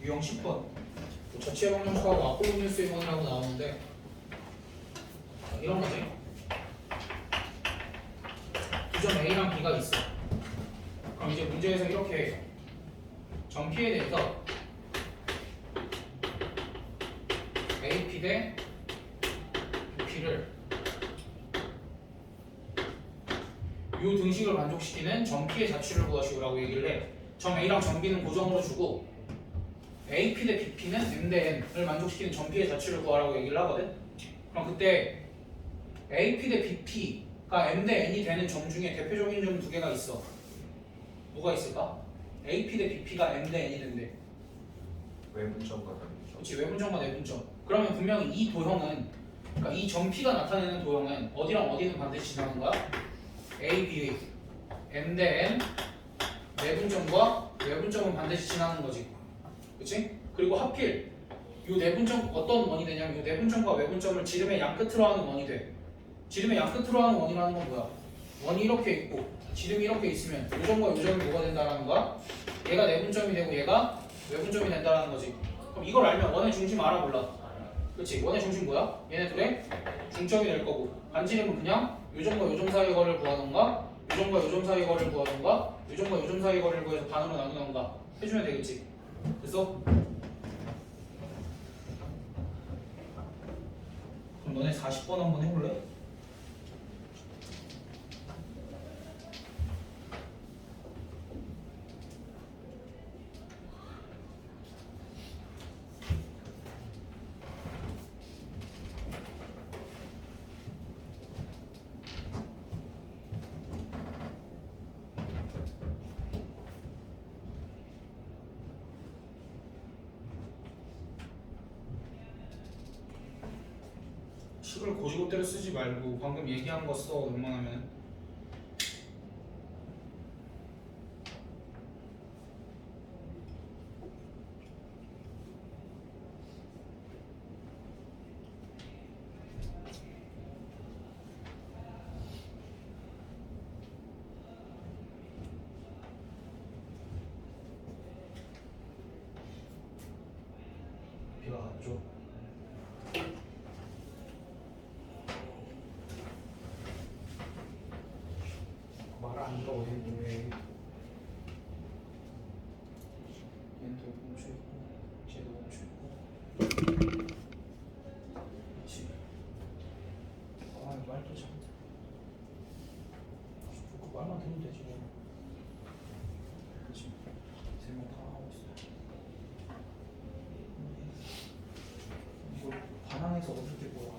유형 10번 자취의 방정식하고 아폴로 뉴스의 번이라고 나오는데 이런 거지. 두 점 A랑 B가 있어. 그럼 이제 문제에서 이렇게 점 P에 대해서 AP 대 BP를 이 등식을 만족시키는 점 P의 자취를 구하시오라고 얘기를 해. 점 A랑 점 B는 고정으로 주고 AP 대 BP는 M 대 N을 만족시키는 점 P의 자취를 구하라고 얘기를 하거든. 그럼 그때 AP 대 BP가 M 대 N이 되는 점 중에 대표적인 점 두 개가 있어. 뭐가 있을까? AP 대 BP가 M 대 N이 된대. 외분점과 내분점. 그렇지, 외분점과 내분점. 그러면 분명히 이 도형은, 그러니까 이 점 P가 나타내는 도형은 어디랑 어디는 반드시 지나는 거야? A, B, M 대 N, 내분점과 외분점은 반드시 지나는 거지. 그렇지? 그리고 하필 이 내분점 어떤 원이 되냐면 이 내분점과 외분점을 지름의 양 끝으로 하는 원이 돼. 지름의 양 끝으로 하는 원이라는 건 뭐야? 원이 이렇게 있고 지름이 이렇게 있으면 요점과 요점이 뭐가 된다는 거야? 얘가 내분점이 되고 얘가 외분점이 된다는 거지. 그럼 이걸 알면 원의 중심 알아 몰라? 그렇지? 원의 중심 뭐야? 얘네 둘의 중점이 될 거고 반지름은 그냥 요점과 요점 사이의 거리를 구하던가 요점과 요점 사이의 거리를 구하던가 요점과 요점 사이의 거리를 구해서 반으로 나누던가 해주면 되겠지. 그래서 그럼 너네 40번 한번 해볼래? 식을 고지고대로 쓰지 말고 방금 얘기한 거 써. 웬만하면 맞죠? 말을 안 들어 왜? 얘는 또 멈춰 있고, 쟤도 멈춰 있고. 그렇지. 말도 참. 그 말만 들으면 되지 뭐. 그렇지. 세명 다 하고 있어. 이걸 반항해서 어떻게 보아?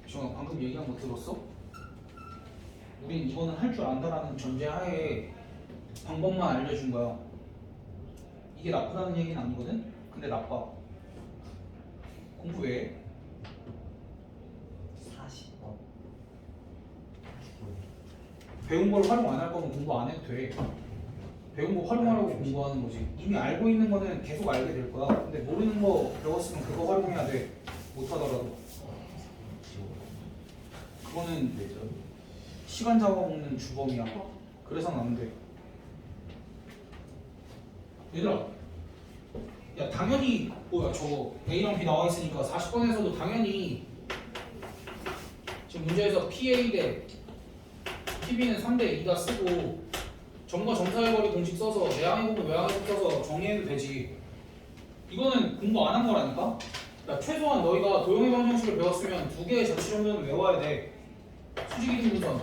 지원아 방금 얘기한 거 들었어? 우린 이거는 할 줄 안다라는 전제하에 방법만 알려준 거야. 이게 나쁘다는 얘기는 아니거든? 근데 나빠. 공부 왜 해? 40번. 배운 걸 활용 안 할 거면 공부 안 해도 돼. 배운 거 활용하려고 공부하는 거지. 이미 알고 있는 거는 계속 알게 될 거야. 근데 모르는 거 배웠으면 그거 활용해야 돼. 못하더라도. 그거는 시간 잡아먹는 주범이야. 그래서는 안 돼. 얘들아, 야 당연히 뭐야 저거 A랑 B 나와 있으니까 40번에서도 당연히 지금 문제에서 PA 대 PB는 3대 2가 쓰고 점과 점사의 거리 공식 써서 내항의 부분 외항의 부분 써서 정리해도 되지. 이거는 공부 안 한 거라니까? 야 최소한 너희가 도형의 방정식을 배웠으면 2개의 자취 정도는 외워야 돼. 수직 이등분선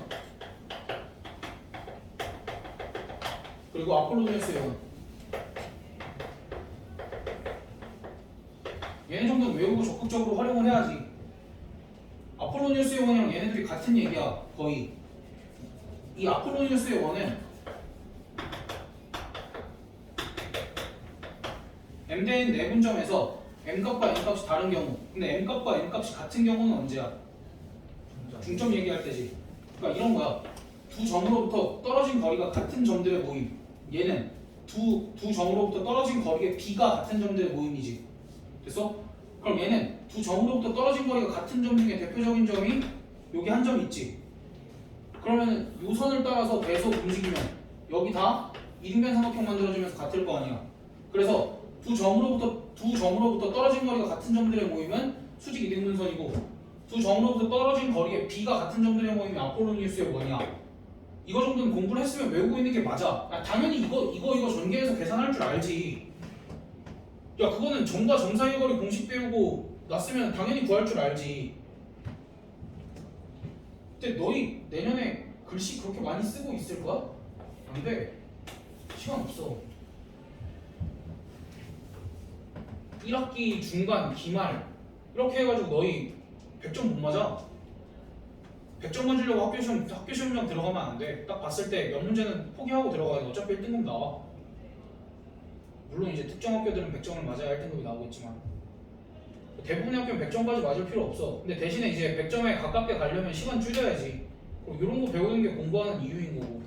그리고 아폴로니우스 형 얘네 정도는 외우고 적극적으로 활용을 해야지. 아폴로니우스 형이랑 얘네들이 같은 얘기야 거의. 이 아폴로니우스의 원은 m 대인 내분점에서 m값과 n값이 다른 경우 근데 m값과 n값이 같은 경우는 언제야? 중점 얘기할 때지. 그러니까 이런 거야. 두 점으로부터 떨어진 거리가 같은 점들의 모임. 얘는 두 점으로부터 떨어진 거리의 b가 같은 점들의 모임이지. 됐어? 그럼 얘는 두 점으로부터 떨어진 거리가 같은 점 중에 대표적인 점이 여기 한 점 있지. 그러면 요 선을 따라서 계속 움직이면 여기 다 이등변 삼각형 만들어지면서 같을 거 아니야. 그래서 두 점으로부터 떨어진 거리가 같은 점들의 모임은 수직 이등분선이고 두 점으로부터 떨어진 거리의 b가 같은 점들의 모임이 아폴로니우스의 원이야. 이거 정도는 공부를 했으면 외우고 있는 게 맞아. 야, 당연히 이거 전개해서 계산할 줄 알지. 야 그거는 점과 점 사이의 거리 공식 배우고 났으면 당연히 구할 줄 알지. 근데 너희 내년에 글씨 그렇게 많이 쓰고 있을 거야? 안 돼. 시간 없어. 1학기 중간 기말 이렇게 해가지고 너희 100점 못 맞아. 100점 맞으려고 학교 시험장 들어가면 안 돼. 딱 봤을 때 몇 문제는 포기하고 들어가야 돼. 어차피 1등급 나와. 물론 이제 특정 학교들은 100점을 맞아야 1등급이 나오겠지만 대부분의 학교는 100점까지 맞을 필요 없어. 근데 대신에 이제 100점에 가깝게 가려면 시간 줄여야지. 이런 거 배우는 게 공부하는 이유인 거고.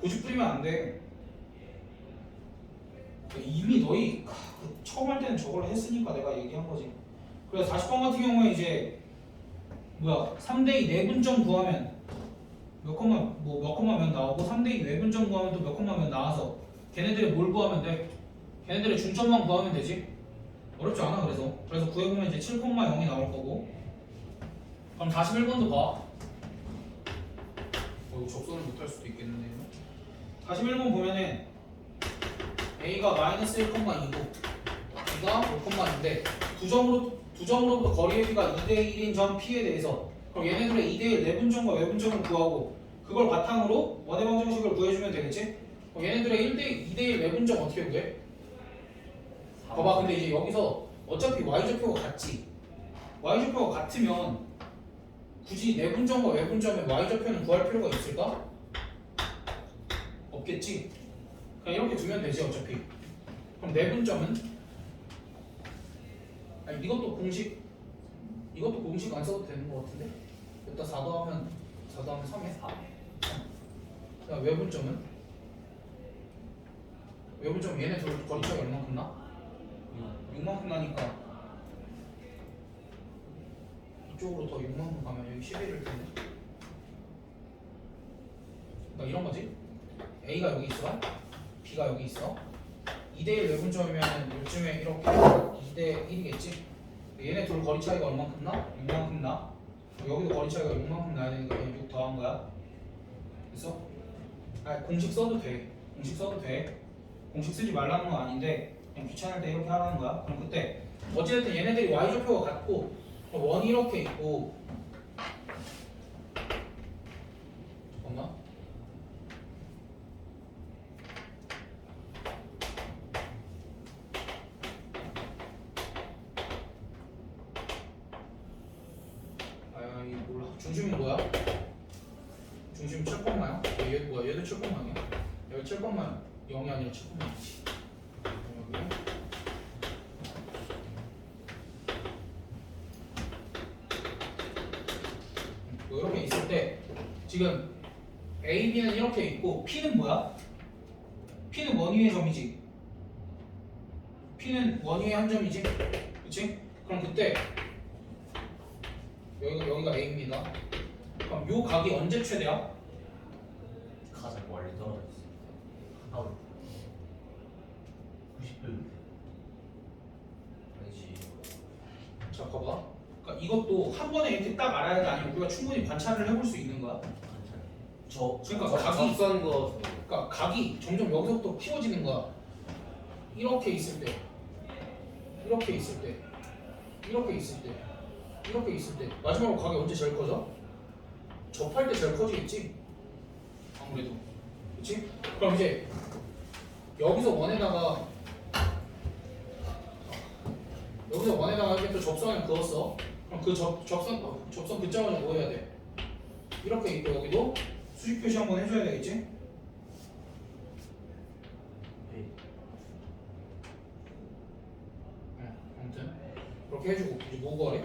고집 부리면 안 돼. 이미 너희 처음 할 때는 저걸 했으니까 내가 얘기한 거지. 그래서 40번 같은 경우에 이제 3대2 내분점 구하면 몇 콤마 몇 나오고 3대2 외분점 구하면 또 몇 콤마 몇 나와서 걔네들의 뭘 구하면 돼? 걔네들의 중점만 구하면 되지. 어렵지 않아. 그래서 구해보면 이제 7,0이 나올 거고. 그럼 41번도 봐. 이거 접선을 못할 수도 있겠는데. 41번 보면은 A가 마이너스 1,2고 B가 5,2인데 두 점으로부터 거리의 B가 2대1인 점 P에 대해서 그럼 얘네들의 2대1 내분점과 외분점을 구하고 그걸 바탕으로 원의 방정식을 구해주면 되겠지? 그럼 얘네들의 2대1 내분점 어떻게 구해? 봐봐. 근데 이제 여기서 어차피 y좌표가 같지. y좌표가 같으면 굳이 내분점과 외분점의 y좌표는 구할 필요가 있을까? 없겠지. 그냥 이렇게 두면 되지 어차피. 그럼 내분점은? 아니 이것도 공식 안 써도 되는 것 같은데? 여기다 4 더하면 3에 4. 자 외분점은? 외분점 얘네 둘 거리차가 얼마큼 나? 6만큼 나니까 이쪽으로 더 6만큼 가면 여기 11일 텐데. 그러니까 이런 거지. A가 여기 있어. B가 여기 있어. 2대1 외분점이면 요즘에 이렇게 2대1이겠지? 얘네 둘 거리 차이가 얼만큼 나? 6만큼 나? 여기도 거리 차이가 6만큼 나야 되니까 그냥 6 더한 거야. 됐어? 아 공식 써도 돼. 공식 써도 돼. 공식 쓰지 말라는 건 아닌데 그냥 귀찮을 때 이렇게 하라는 거야. 그럼 그때 어찌됐든 얘네들이 y좌표가 같고 원이 이렇게 있고 잠깐만. 아 이거 몰라. 중심이 뭐야? 중심 7콤마야? 얘 뭐야? 얘도 7콤마냐? 여기 7콤마 0이 아니라 7콤마이지. 여기 뭐 이렇게 있을 때 지금 A, B는 이렇게 있고 P는 뭐야? P는 원 위의 점이지. P는 원 위의 한 점이지. 그치? 그럼 그때 여기가 A입니다. 그럼 요 각이 언제 최대야? 가장 멀리 떨어져 있어. 가까워. 90도. 아니지. 자 봐봐. 그러니까 이것도 한 번에 이렇게 딱 알아야 돼 아니면 우리가 충분히 관찰을 해볼 수 있는 거야? 그러니까 각이 선 거. 그러니까 각이 점점 여기서부터 키워지는 거야. 이렇게 있을 때, 이렇게 있을 때, 이렇게 있을 때, 이렇게 있을 때 마지막으로 각이 언제 제일 커져? 접할 때 제일 커지겠지? 아무래도 그렇지? 그럼 이제 여기서 원에다가 이렇게 또 접선을 그었어. 그럼 그 접선 긋자마자 뭐 해야 돼? 이렇게 있고 여기도 수직 표시 한번 해줘야 되겠지? 네. 아무튼 그렇게 해주고 이제 뭐 구하래?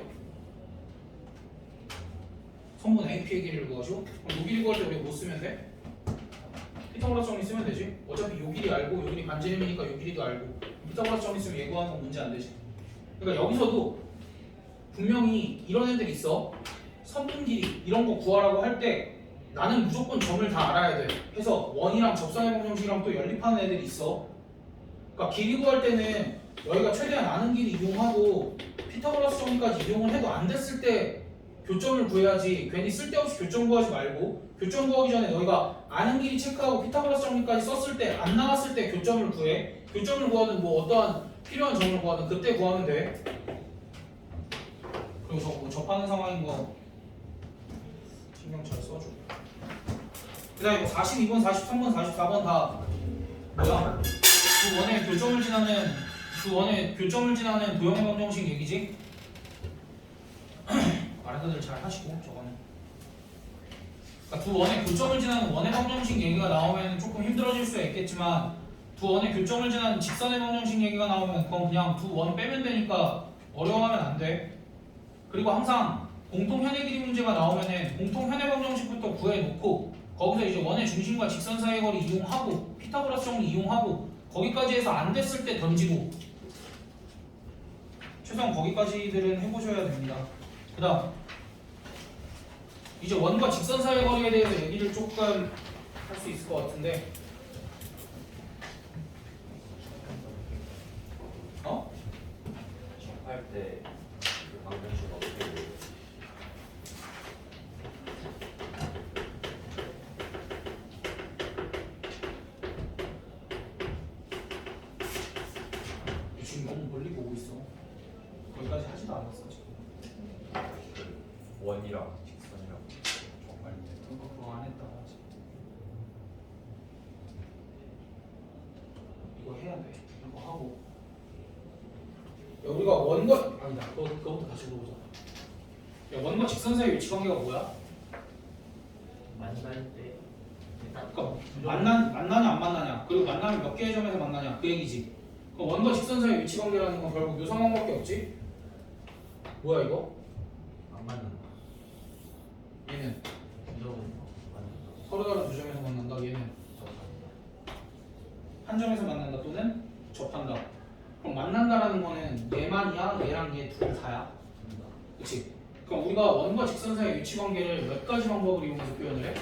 성분 AP의 길이를 구하시고 그럼 요 길이 구할 때 우리가 뭐 쓰면 돼? 피타고라스 정리 쓰면 되지. 어차피 요 길이 알고 요 길이 반지름이니까 요 길이도 알고 피타고라스 정리 쓰면 얘 구하는 건 문제 안 되지. 그러니까 여기서도 분명히 이런 애들 있어. 선분 길이 이런 거 구하라고 할 때 나는 무조건 점을 다 알아야 돼. 해서 원이랑 접선의 방정식이랑 또 연립하는 애들이 있어. 그러니까 길이 구할 때는 여기가 최대한 아는 길이 이용하고 피타고라스 정리까지 이용을 해도 안 됐을 때 교점을 구해야지. 괜히 쓸데없이 교점 구하지 말고 교점 구하기 전에 너희가 아는 길이 체크하고 피타고라스 정리까지 썼을 때 안 나왔을 때 교점을 구해. 교점을 구하든 뭐 어떠한 필요한 점을 구하든 그때 구하면 돼. 그리고 뭐 접하는 상황인 거 신경 잘 써줘. 그 다음에 뭐 42번, 43번, 44번 다 뭐야? 그 원의 교점을 지나는 도형의 방정식 얘기지? 알아서들 잘 하시고 저거는. 그러니까 두 원의 교점을 지나는 원의 방정식 얘기가 나오면 조금 힘들어질 수가 있겠지만 두 원의 교점을 지나는 직선의 방정식 얘기가 나오면 그건 그냥 두 원 빼면 되니까 어려워하면 안 돼. 그리고 항상 공통 현의 길이 문제가 나오면은 공통 현의 방정식부터 구해놓고 거기서 이제 원의 중심과 직선 사이의 거리 이용하고 피타고라스 정리 이용하고 거기까지 해서 안 됐을 때 던지고 최소한 거기까지들은 해보셔야 됩니다. 그 다음 이제 원과 직선 사이의 거리에 대해서 얘기를 조금 할 수 있을 것 같은데 어? 접할 때 그 방정식 어떻게 돼? 지금 너무 멀리 보고 있어. 거기까지 하지도 않았어 지금. 원이랑 직선이랑 정말 그거 안 했다 아직. 이거 해야 돼. 이거 하고. 야, 우리가 원과 아니다. 그거부터 다시 보자. 야, 원과 직선 사이 위치 관계가 뭐야? 만날 때 그러니까 만나냐 안 만나냐. 그리고 만나면 몇 개의 점에서 만나냐 그 얘기지. 그럼 원과 직선 사이 위치 관계라는 건 결국 요 상황밖에 없지. 뭐야 이거? 안 만난다. 얘는 무조건 만난다. 서로 다른 두 점에서 만난다. 얘는 한 점에서 만난다 또는 접한다. 그럼 만난다라는 거는 얘만이야, 얘랑 얘 둘 다야. 그렇지? 그럼 우리가 원과 직선 사이의 위치 관계를 몇 가지 방법을 이용해서 표현을 해?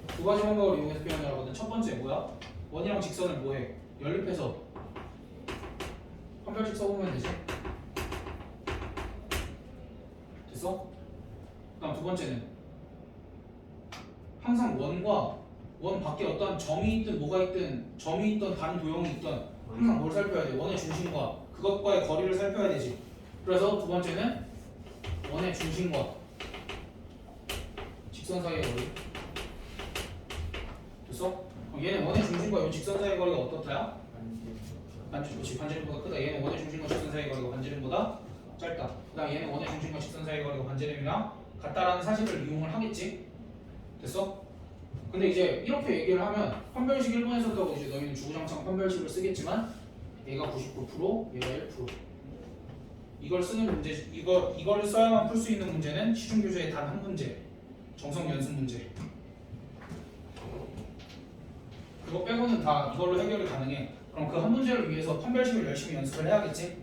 두 가지 방법을 이용해서 표현을 하거든. 첫 번째 뭐야? 원이랑 직선을 뭐해? 연립해서 판별식 써보면 되지. 됐어? 그다음 두 번째는 항상 원과 원 밖에 어떠한 점이 있든 뭐가 있든 점이 있던 다른 도형이 있던 항상 뭘 살펴야 돼? 원의 중심과 그것과의 거리를 살펴야 되지. 그래서 두 번째는 원의 중심과 직선 사이의 거리. 됐어? 그럼 얘는 원의 중심과 이 직선 사이의 거리가 어떻다야? 반지름보다 크다. 얘는 원의 중심과 직선 사이의 거리가 반지름보다 짧다. 그다음 얘는 원의 중심과 직선 사이의 거리가 반지름이랑 같다라는 사실을 이용을 하겠지. 됐어? 근데 이제 이렇게 얘기를 하면 판별식 1번에 썼다고 이제 너희는 주구장창 판별식을 쓰겠지만 얘가 99%, 얘가 1%. 이걸 쓰는 문제, 이거를 써야만 풀 수 있는 문제는 시중 교재의 단 한 문제, 정석 연습 문제. 그거 빼고는 다 이걸로 해결이 가능해. 그럼 그 한 문제를 위해서 판별식을 열심히 연습을 해야겠지?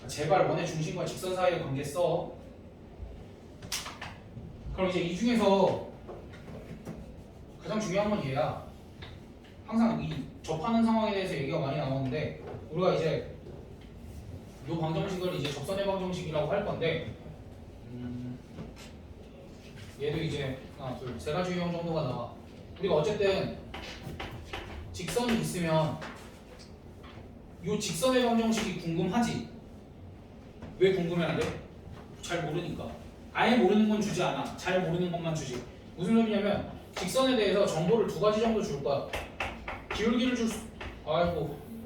제발 원의 중심과 직선 사이의 관계 써. 그럼 이제 이 중에서 가장 중요한 건 얘야. 항상 이 접하는 상황에 대해서 얘기가 많이 나오는데 우리가 이제 요 방정식을 이제 접선의 방정식이라고 할 건데 얘도 이제 하나, 둘, 세 가지 유형 정도가 나와. 우리가 어쨌든 직선이 있으면 요 직선의 방정식이 궁금하지. 왜 궁금해야 돼? 잘 모르니까. 아예 모르는 건 주지 않아. 잘 모르는 것만 주지. 무슨 소리냐면 직선에 대해서 정보를 두 가지 정도 줄 거야. 기울기를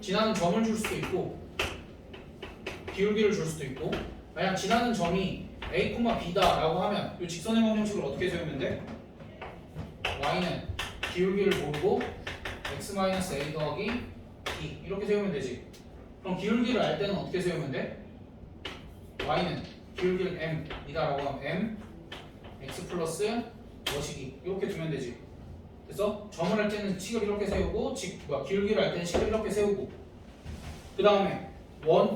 지나는 점을 줄 수도 있고 기울기를 줄 수도 있고. 만약 지나는 점이 A, B다라고 하면 이 직선의 방정식을 어떻게 세우면 돼? y는 기울기를 모르고 x-a 더하기 b 이렇게 세우면 되지. 그럼 기울기를 알 때는 어떻게 세우면 돼? y는 기울기를 m이다라고 하면 m x 플러스 뭐시기 이렇게 두면 되지. 그래서 점을 할 때는 식을 이렇게 세우고 기울기를 할 때는 식을 이렇게 세우고. 그 다음에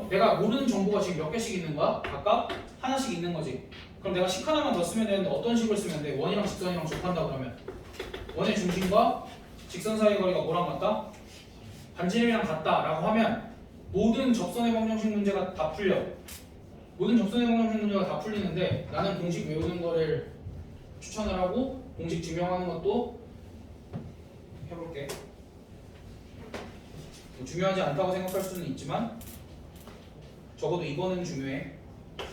내가 모르는 정보가 지금 몇 개씩 있는 거야? 각각 하나씩 있는 거지. 그럼 내가 식 하나만 더 쓰면 되는데 어떤 식을 쓰면 돼? 원이랑 직선이랑 접한다 그러면 원의 중심과 직선 사이의 거리가 뭐랑 같다? 반지름이랑 같다라고 하면 모든 접선의 방정식 문제가 다 풀려. 모든 접선의 방정식 문제가 다 풀리는데 나는 공식 외우는 거를 추천을 하고 공식 증명하는 것도 해볼게. 뭐 중요하지 않다고 생각할 수는 있지만 적어도 이거는 중요해.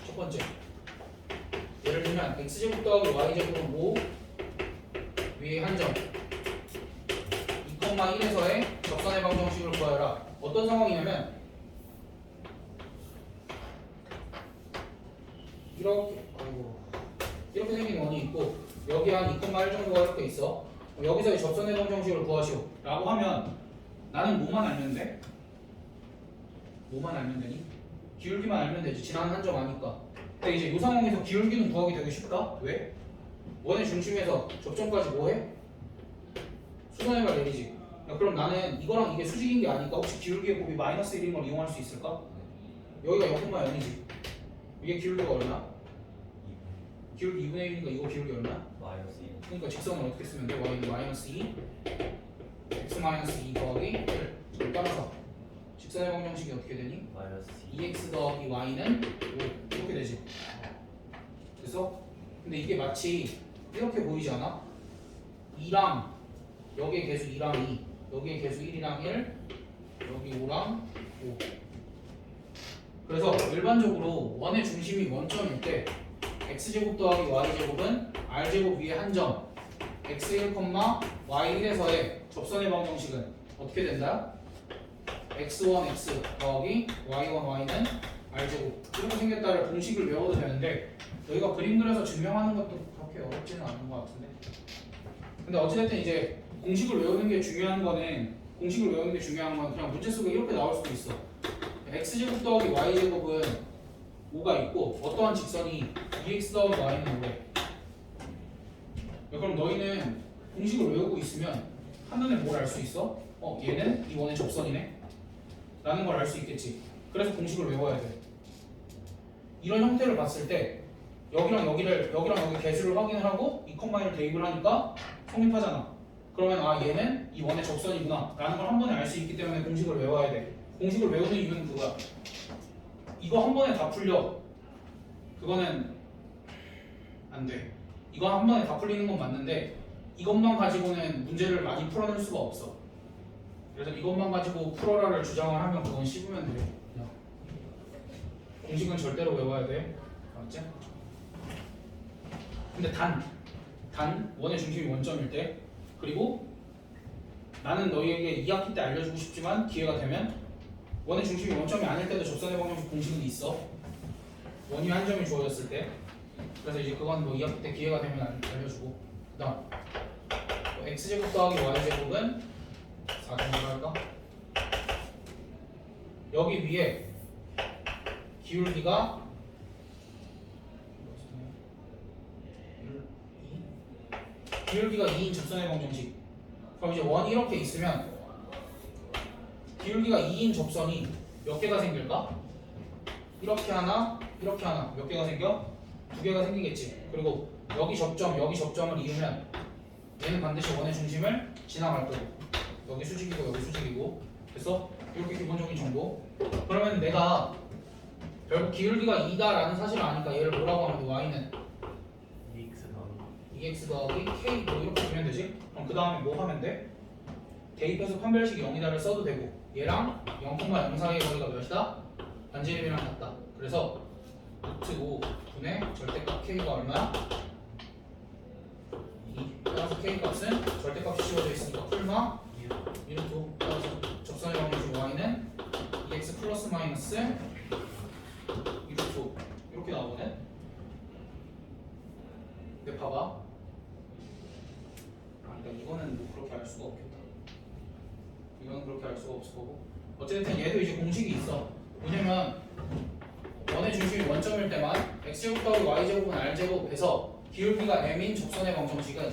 첫 번째, 예를 들면 x제곱 더하기 y제곱은 5 위에 한 점 2,1에서의 접선의 방정식을 구하여라. 어떤 상황이냐면 이렇게 생긴 원이 있고 여기 한 2,1 정도가 이렇게 있어. 여기서의 접선의 방정식을 구하시오 라고 하면 나는 뭐만 알면 돼? 뭐만 알면 되니? 기울기만 알면 되지. 지나는 한 점 아니까. 근데 이제 이 상황에서 기울기는 구하기 되게 쉽다. 왜? 원의 중심에서 접점까지 뭐해? 수선해봐 내리지. 야, 그럼 나는 이거랑 이게 수직인 게 아니까 혹시 기울기의 곱이 마이너스 1인 걸 이용할 수 있을까? 여기가 0,0이지. 이게 기울기가 얼마야? 기울기 2분의 1이니까 이거 기울기 얼마야? 마이너스 2. 그러니까 직선을 어떻게 쓰면 돼? y는 마이너스 2 x 마이너스 2 더하기 1. 따라서 직선의 방정식이 어떻게 되니? 마이너스 2x 더하기 y는 5 이렇게 되지. 그래서 근데 이게 마치 이렇게 보이지 않아? 2랑 여기에 개수 2랑 2 여기에 개수 1이랑 1 여기 5랑 5. 그래서 일반적으로 원의 중심이 원점일 때 x제곱 더하기 y제곱은 r제곱 위에 한 점 x1, y1에서의 접선의 방정식은 어떻게 된다? x1, x 더하기 y1, y는 r제곱 이렇게 생겼다를 공식을 외워도 되는데 여기가 그림 그려서 증명하는 것도 그렇게 어렵지는 않은 것 같은데. 근데 어찌됐든 이제 공식을 외우는 게 중요한 거는 그냥 문제 속에 이렇게 나올 수도 있어. x제곱 더하기 y제곱은 5가 있고 어떠한 직선이 2x 더하기 y는 5래. 그럼 너희는 공식을 외우고 있으면 한눈에 뭘 알 수 있어? 얘는 이 원의 접선이네 라는 걸 알 수 있겠지. 그래서 공식을 외워야 돼. 이런 형태를 봤을 때 여기랑 여기 개수를 확인을 하고 2,1을 대입을 하니까 성립하잖아. 그러면 아 얘는 이 원의 접선이구나 라는 걸 한 번에 알 수 있기 때문에 공식을 외워야 돼. 공식을 외우는 이유는 그거야. 이거 한 번에 다 풀려. 그거는 안 돼. 이거 한 번에 다 풀리는 건 맞는데 이것만 가지고는 문제를 많이 풀어낼 수가 없어. 그래서 이것만 가지고 풀어라를 주장을 하면 그건 씹으면 돼. 그냥. 공식은 절대로 외워야 돼. 알았지? 근데 단 원의 중심이 원점일 때, 그리고 나는 너희에게 2학기 때 알려주고 싶지만 기회가 되면 원의 중심이 원점이 아닐 때도 접선의 방정식 공식은 있어. 원위 한 점이 주어졌을 때. 그래서 이제 그건 뭐 2학기 때 기회가 되면 알려주고. 그 다음 x제곱 더하기 y제곱은 4정도 할까? 여기 위에 기울기가 기울기가 2인 접선의 방정식. 그럼 이제 원이 이렇게 있으면 기울기가 2인 접선이 몇 개가 생길까? 이렇게 하나, 이렇게 하나. 몇 개가 생겨? 2개가 생기겠지. 그리고 여기 접점을 이으면 얘는 반드시 원의 중심을 지나갈 거고, 여기 수직이고 여기 수직이고. 그래서 이렇게 기본적인 정보. 그러면 내가 결국 기울기가 2다라는 사실을 아니까 얘를 뭐라고 하면 돼? y는 2x 더하기 k 뭐 이렇게 주면 되지? 그럼 그 다음에 뭐 하면 돼? 대입해서 판별식 0이다를 써도 되고, 얘랑 0,0 사이의 거리가 몇이다? 반지름이랑 같다. 그래서 루트 5 분의 절대값 k가 얼마야? 2. 따라서 k 값은 절대값이 씌워져 있으니까 풀마 루트 5. 따라서 접선의 방정식 y는 2x 플러스 마이너스 루트 5 이렇게 나오네. 근데 봐봐. 그러니까 이거는 뭐 그렇게 알 수가 없겠다. 이건 그렇게 알 수가 없을 거고. 어쨌든 얘도 이제 공식이 있어. 뭐냐면 원의 중심이 원점일 때만 x제곱 더하기 y제곱은 r제곱에서 기울기가 m인 접선의 방정식은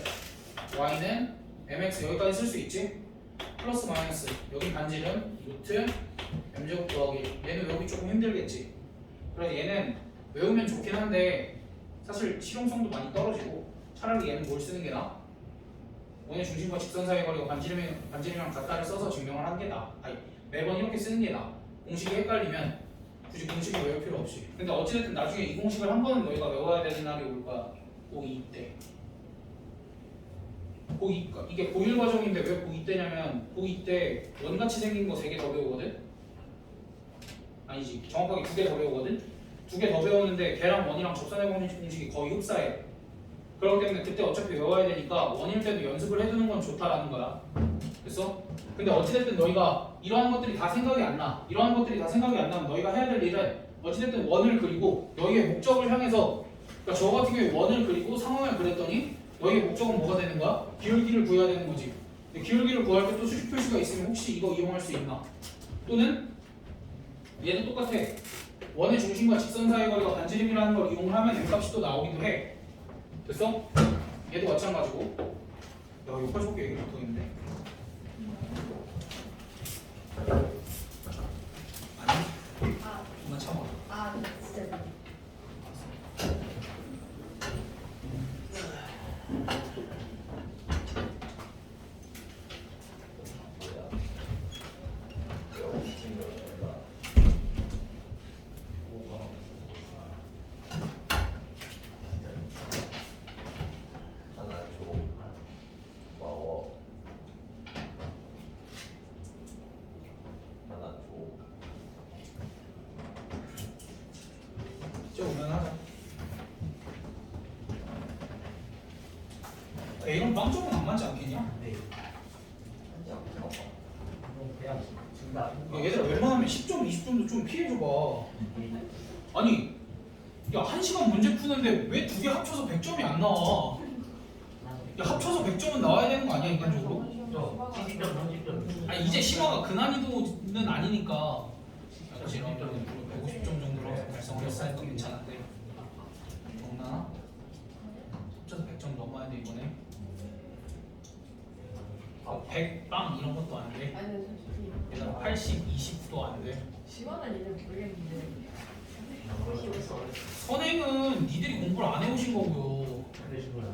y는 mx 여기까지 쓸 수 있지? 플러스 마이너스 여기 반지름 루트 m제곱 더하기, 얘는 외우기 조금 힘들겠지. 그래서 얘는 외우면 좋긴 한데 사실 실용성도 많이 떨어지고 차라리 얘는 뭘 쓰는 게 나아? 원의 중심과 직선 사이의 거리가 반지름이랑 같다를 써서 증명을 하는 게 나아. 아니, 매번 이렇게 쓰는 게 나아. 공식이 헷갈리면 굳이 공식을 외울 필요 없이. 근데 어찌됐든 나중에 이 공식을 한 번은 너희가 외워야 되는 날이 올 거야. 고2 때. 고2, 이게 고1 과정인데 왜 고2 때냐면 고2 때 원같이 생긴 거 3개 더 배우거든? 아니지, 정확하게 2개 더 배우거든? 2개 더 배웠는데 걔랑 원이랑 접선의 방정식 공식이 거의 흡사해. 그렇기 때문에 그때 어차피 외워야 되니까 원일 때도 연습을 해두는 건 좋다라는 거야. 그래서 근데 어찌됐든 너희가 이러한 것들이 다 생각이 안 나. 이러한 것들이 다 생각이 안 나면 너희가 해야 될 일은 어찌됐든 원을 그리고 너희의 목적을 향해서, 그러니까 저 같은 경우에 원을 그리고 상황을 그렸더니 너희의 목적은 뭐가 되는 거야? 기울기를 구해야 되는 거지. 근데 기울기를 구할 때 또 수식 표시가 있으면 혹시 이거 이용할 수 있나? 또는 얘도 똑같아. 원의 중심과 직선 사이의 거리가 반지름이라는 걸 이용을 하면 m값이 또 나오기도 해. 됐어? 얘도 마찬가지고. 야, 여기까지 볼게 얘기 더 있는데. 아니? 정말 참아. 진짜. 이런 빵점은 안 맞지 않겠냐? 네. 그냥 진짜 야, 얘들아 웬만하면 10점, 20점도 좀 피해줘봐. 아니, 야 1시간 문제 푸는데 왜 2개 합쳐서 100점이 안 나와? 야 합쳐서 100점은 나와야 되는 거 아니야 인간적으로? 70점, 30점. 아니 이제 심화가 그 난이도는 아니니까 사실 150점 정도로 달성을 했으니까 괜찮은데 정나? 합쳐서 100점 넘어야 돼 이번에. 100빵 이런 것도 안 돼. 아니 근데 솔직히 얘들아 80, 20도 안 돼. 시간은 이제 모르겠는데 선행은 니들이 공부를 안 해오신 거고요. 그러시구나.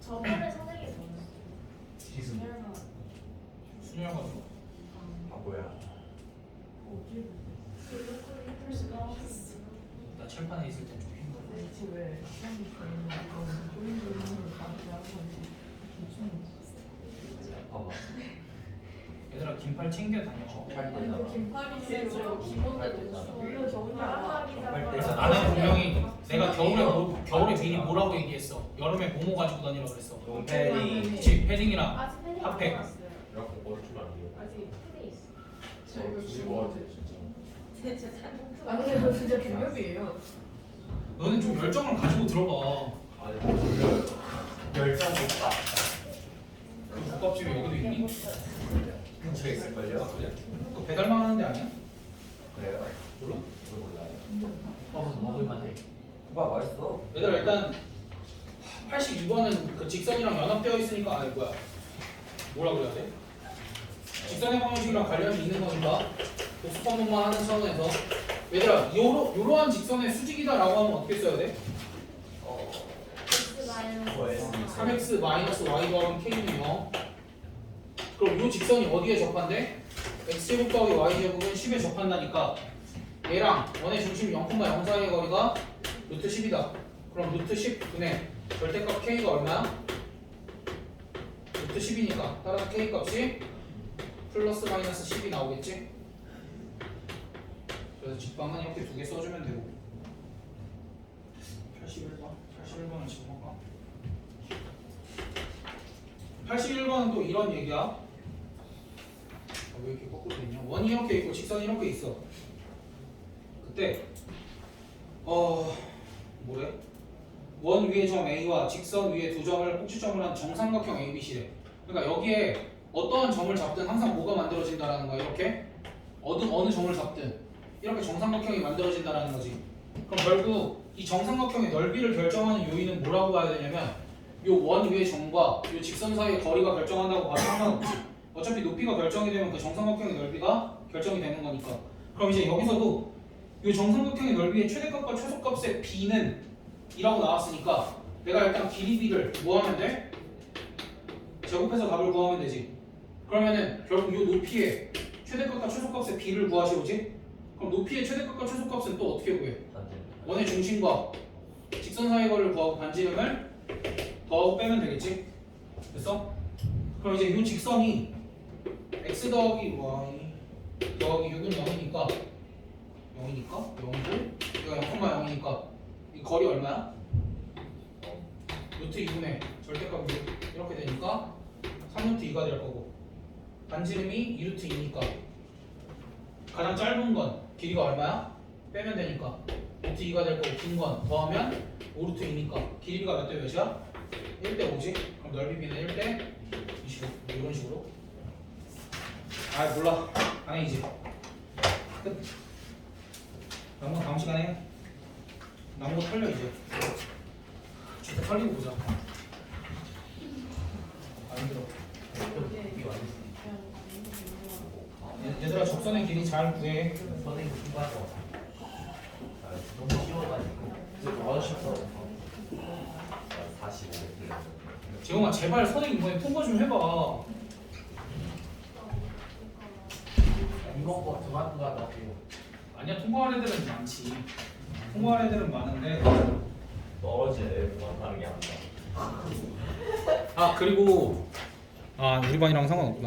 저번에 선생님이 보냈어. 지수. 순열가 줘. 바보야. 나 칠판에 있을 땐 좀 힘들어. 집에 시간이 걸리는 건 본인들이 나도 건지 봐봐. 얘들아 긴팔 챙겨 다녀. 아니 긴팔이면 기본대도 있어. 원래 그래서 나는 분명히 내가 겨울에 미리 뭐라고 얘기했어. 여름에 뭐뭐 가지고 다니라 그랬어. 용패딩. 그치 패딩이랑 아직 패딩 안 핫팩. 나왔어요. 이렇게 머리춤 안 돼요. 아직 패딩 있어. 저 이거 뭐 하지 진짜. 아니 근데 저 진짜 중력이에요. 너는 좀 열정을 가지고 들어봐. 아니 뭐 졸려요. 열정 못다. 그 국밥집이 여기도 있니? 근처에 있을걸요? 그 배달만 하는 데 아니야? 그래요? 몰라? 그거 몰라요. 먹을만해. 국밥 맛있어. 얘들아 일단 82번은 그 직선이랑 연합되어 있으니까 아니 뭐야 뭐라 그래야 돼? 직선의 방정식이랑 관련이 있는 거니까 복수 방법만 하는 차원에서 얘들아 요러한 직선의 수직이다라고 하면 어떻게 써야 돼? 3x 마이너스 y 더하기 k는 0. 그럼 이 직선이 어디에 접한대? x제곱 더하기 y제곱은 10에 접한다니까 얘랑 원의 중심 0,0 사이의 거리가 루트 10이다. 그럼 루트 10분의 절대값 k가 얼마야? 루트 10이니까 따라서 k 값이 플러스 마이너스 10이 나오겠지? 그래서 직방은 이렇게 두 개 써주면 되고 81번은 지금 할까? 81번은 또 이런 얘기야. 왜 이렇게 거꾸로 돼 있냐? 원이 이렇게 있고 직선이 이렇게 있어. 그때 뭐래? 원 위의 점 A와 직선 위의 두 점을 꼭지점을 한 정삼각형 ABC래. 그러니까 여기에 어떠한 점을 잡든 항상 뭐가 만들어진다라는 거야. 이렇게 어느 점을 잡든 이렇게 정삼각형이 만들어진다라는 거지. 그럼 결국 이 정삼각형의 넓이를 결정하는 요인은 뭐라고 봐야 되냐면 요 원 위의 점과 요 직선 사이의 거리가 결정한다고 봐도 상관없지. 어차피 높이가 결정이 되면 그 정삼각형의 넓이가 결정이 되는 거니까. 그럼 이제 여기서도 요 정삼각형의 넓이의 최대값과 최소값의 b는 이라고 나왔으니까 내가 일단 길이 b를 뭐 하면 돼? 제곱해서 답을 구하면 되지. 그러면은 결국 요 높이의 최대값과 최소값의 b를 구하시오지? 그럼 높이의 최대값과 최소값은 또 어떻게 구해? 원의 중심과 직선 사이의 거리를 구하고 반지름을 더하고 빼면 되겠지? 됐어? 그럼 이제 이 직선이 x 더하기 y 더하기 6은 0이니까 0이고 얘가 0,0이니까 이 거리 얼마야? 루트 2분의 절대값 6 이렇게 되니까 3루트 2가 될 거고 반지름이 2루트 2니까 가장 짧은 건 길이가 얼마야? 빼면 되니까 루트 2가 될 거고 긴 건 더하면 5루트 2니까 길이가 몇 대 몇이야? 1대 5지? 그럼 넓이 b는 1대 25 이런 식으로. 아 몰라 아니지 끝. 남은 거 다음 시간에 해. 남은 거 털려 이제 진짜 털리고 보자. 안 힘들어. 얘들아 접선의 길이 잘 구해. 선생님 신발도 너무 쉬워가지고. 진짜 더 하고 싶어. 45. 재홍아 제발 선생님 이번에 통과 좀 해봐. 이번 거 저만두가 나고. 아니야 통과할 애들은 많지. 통과할 애들은 많은데 떨어지는 애들만 다르게 한다. 아 그리고 우리 반이랑 상관없구나.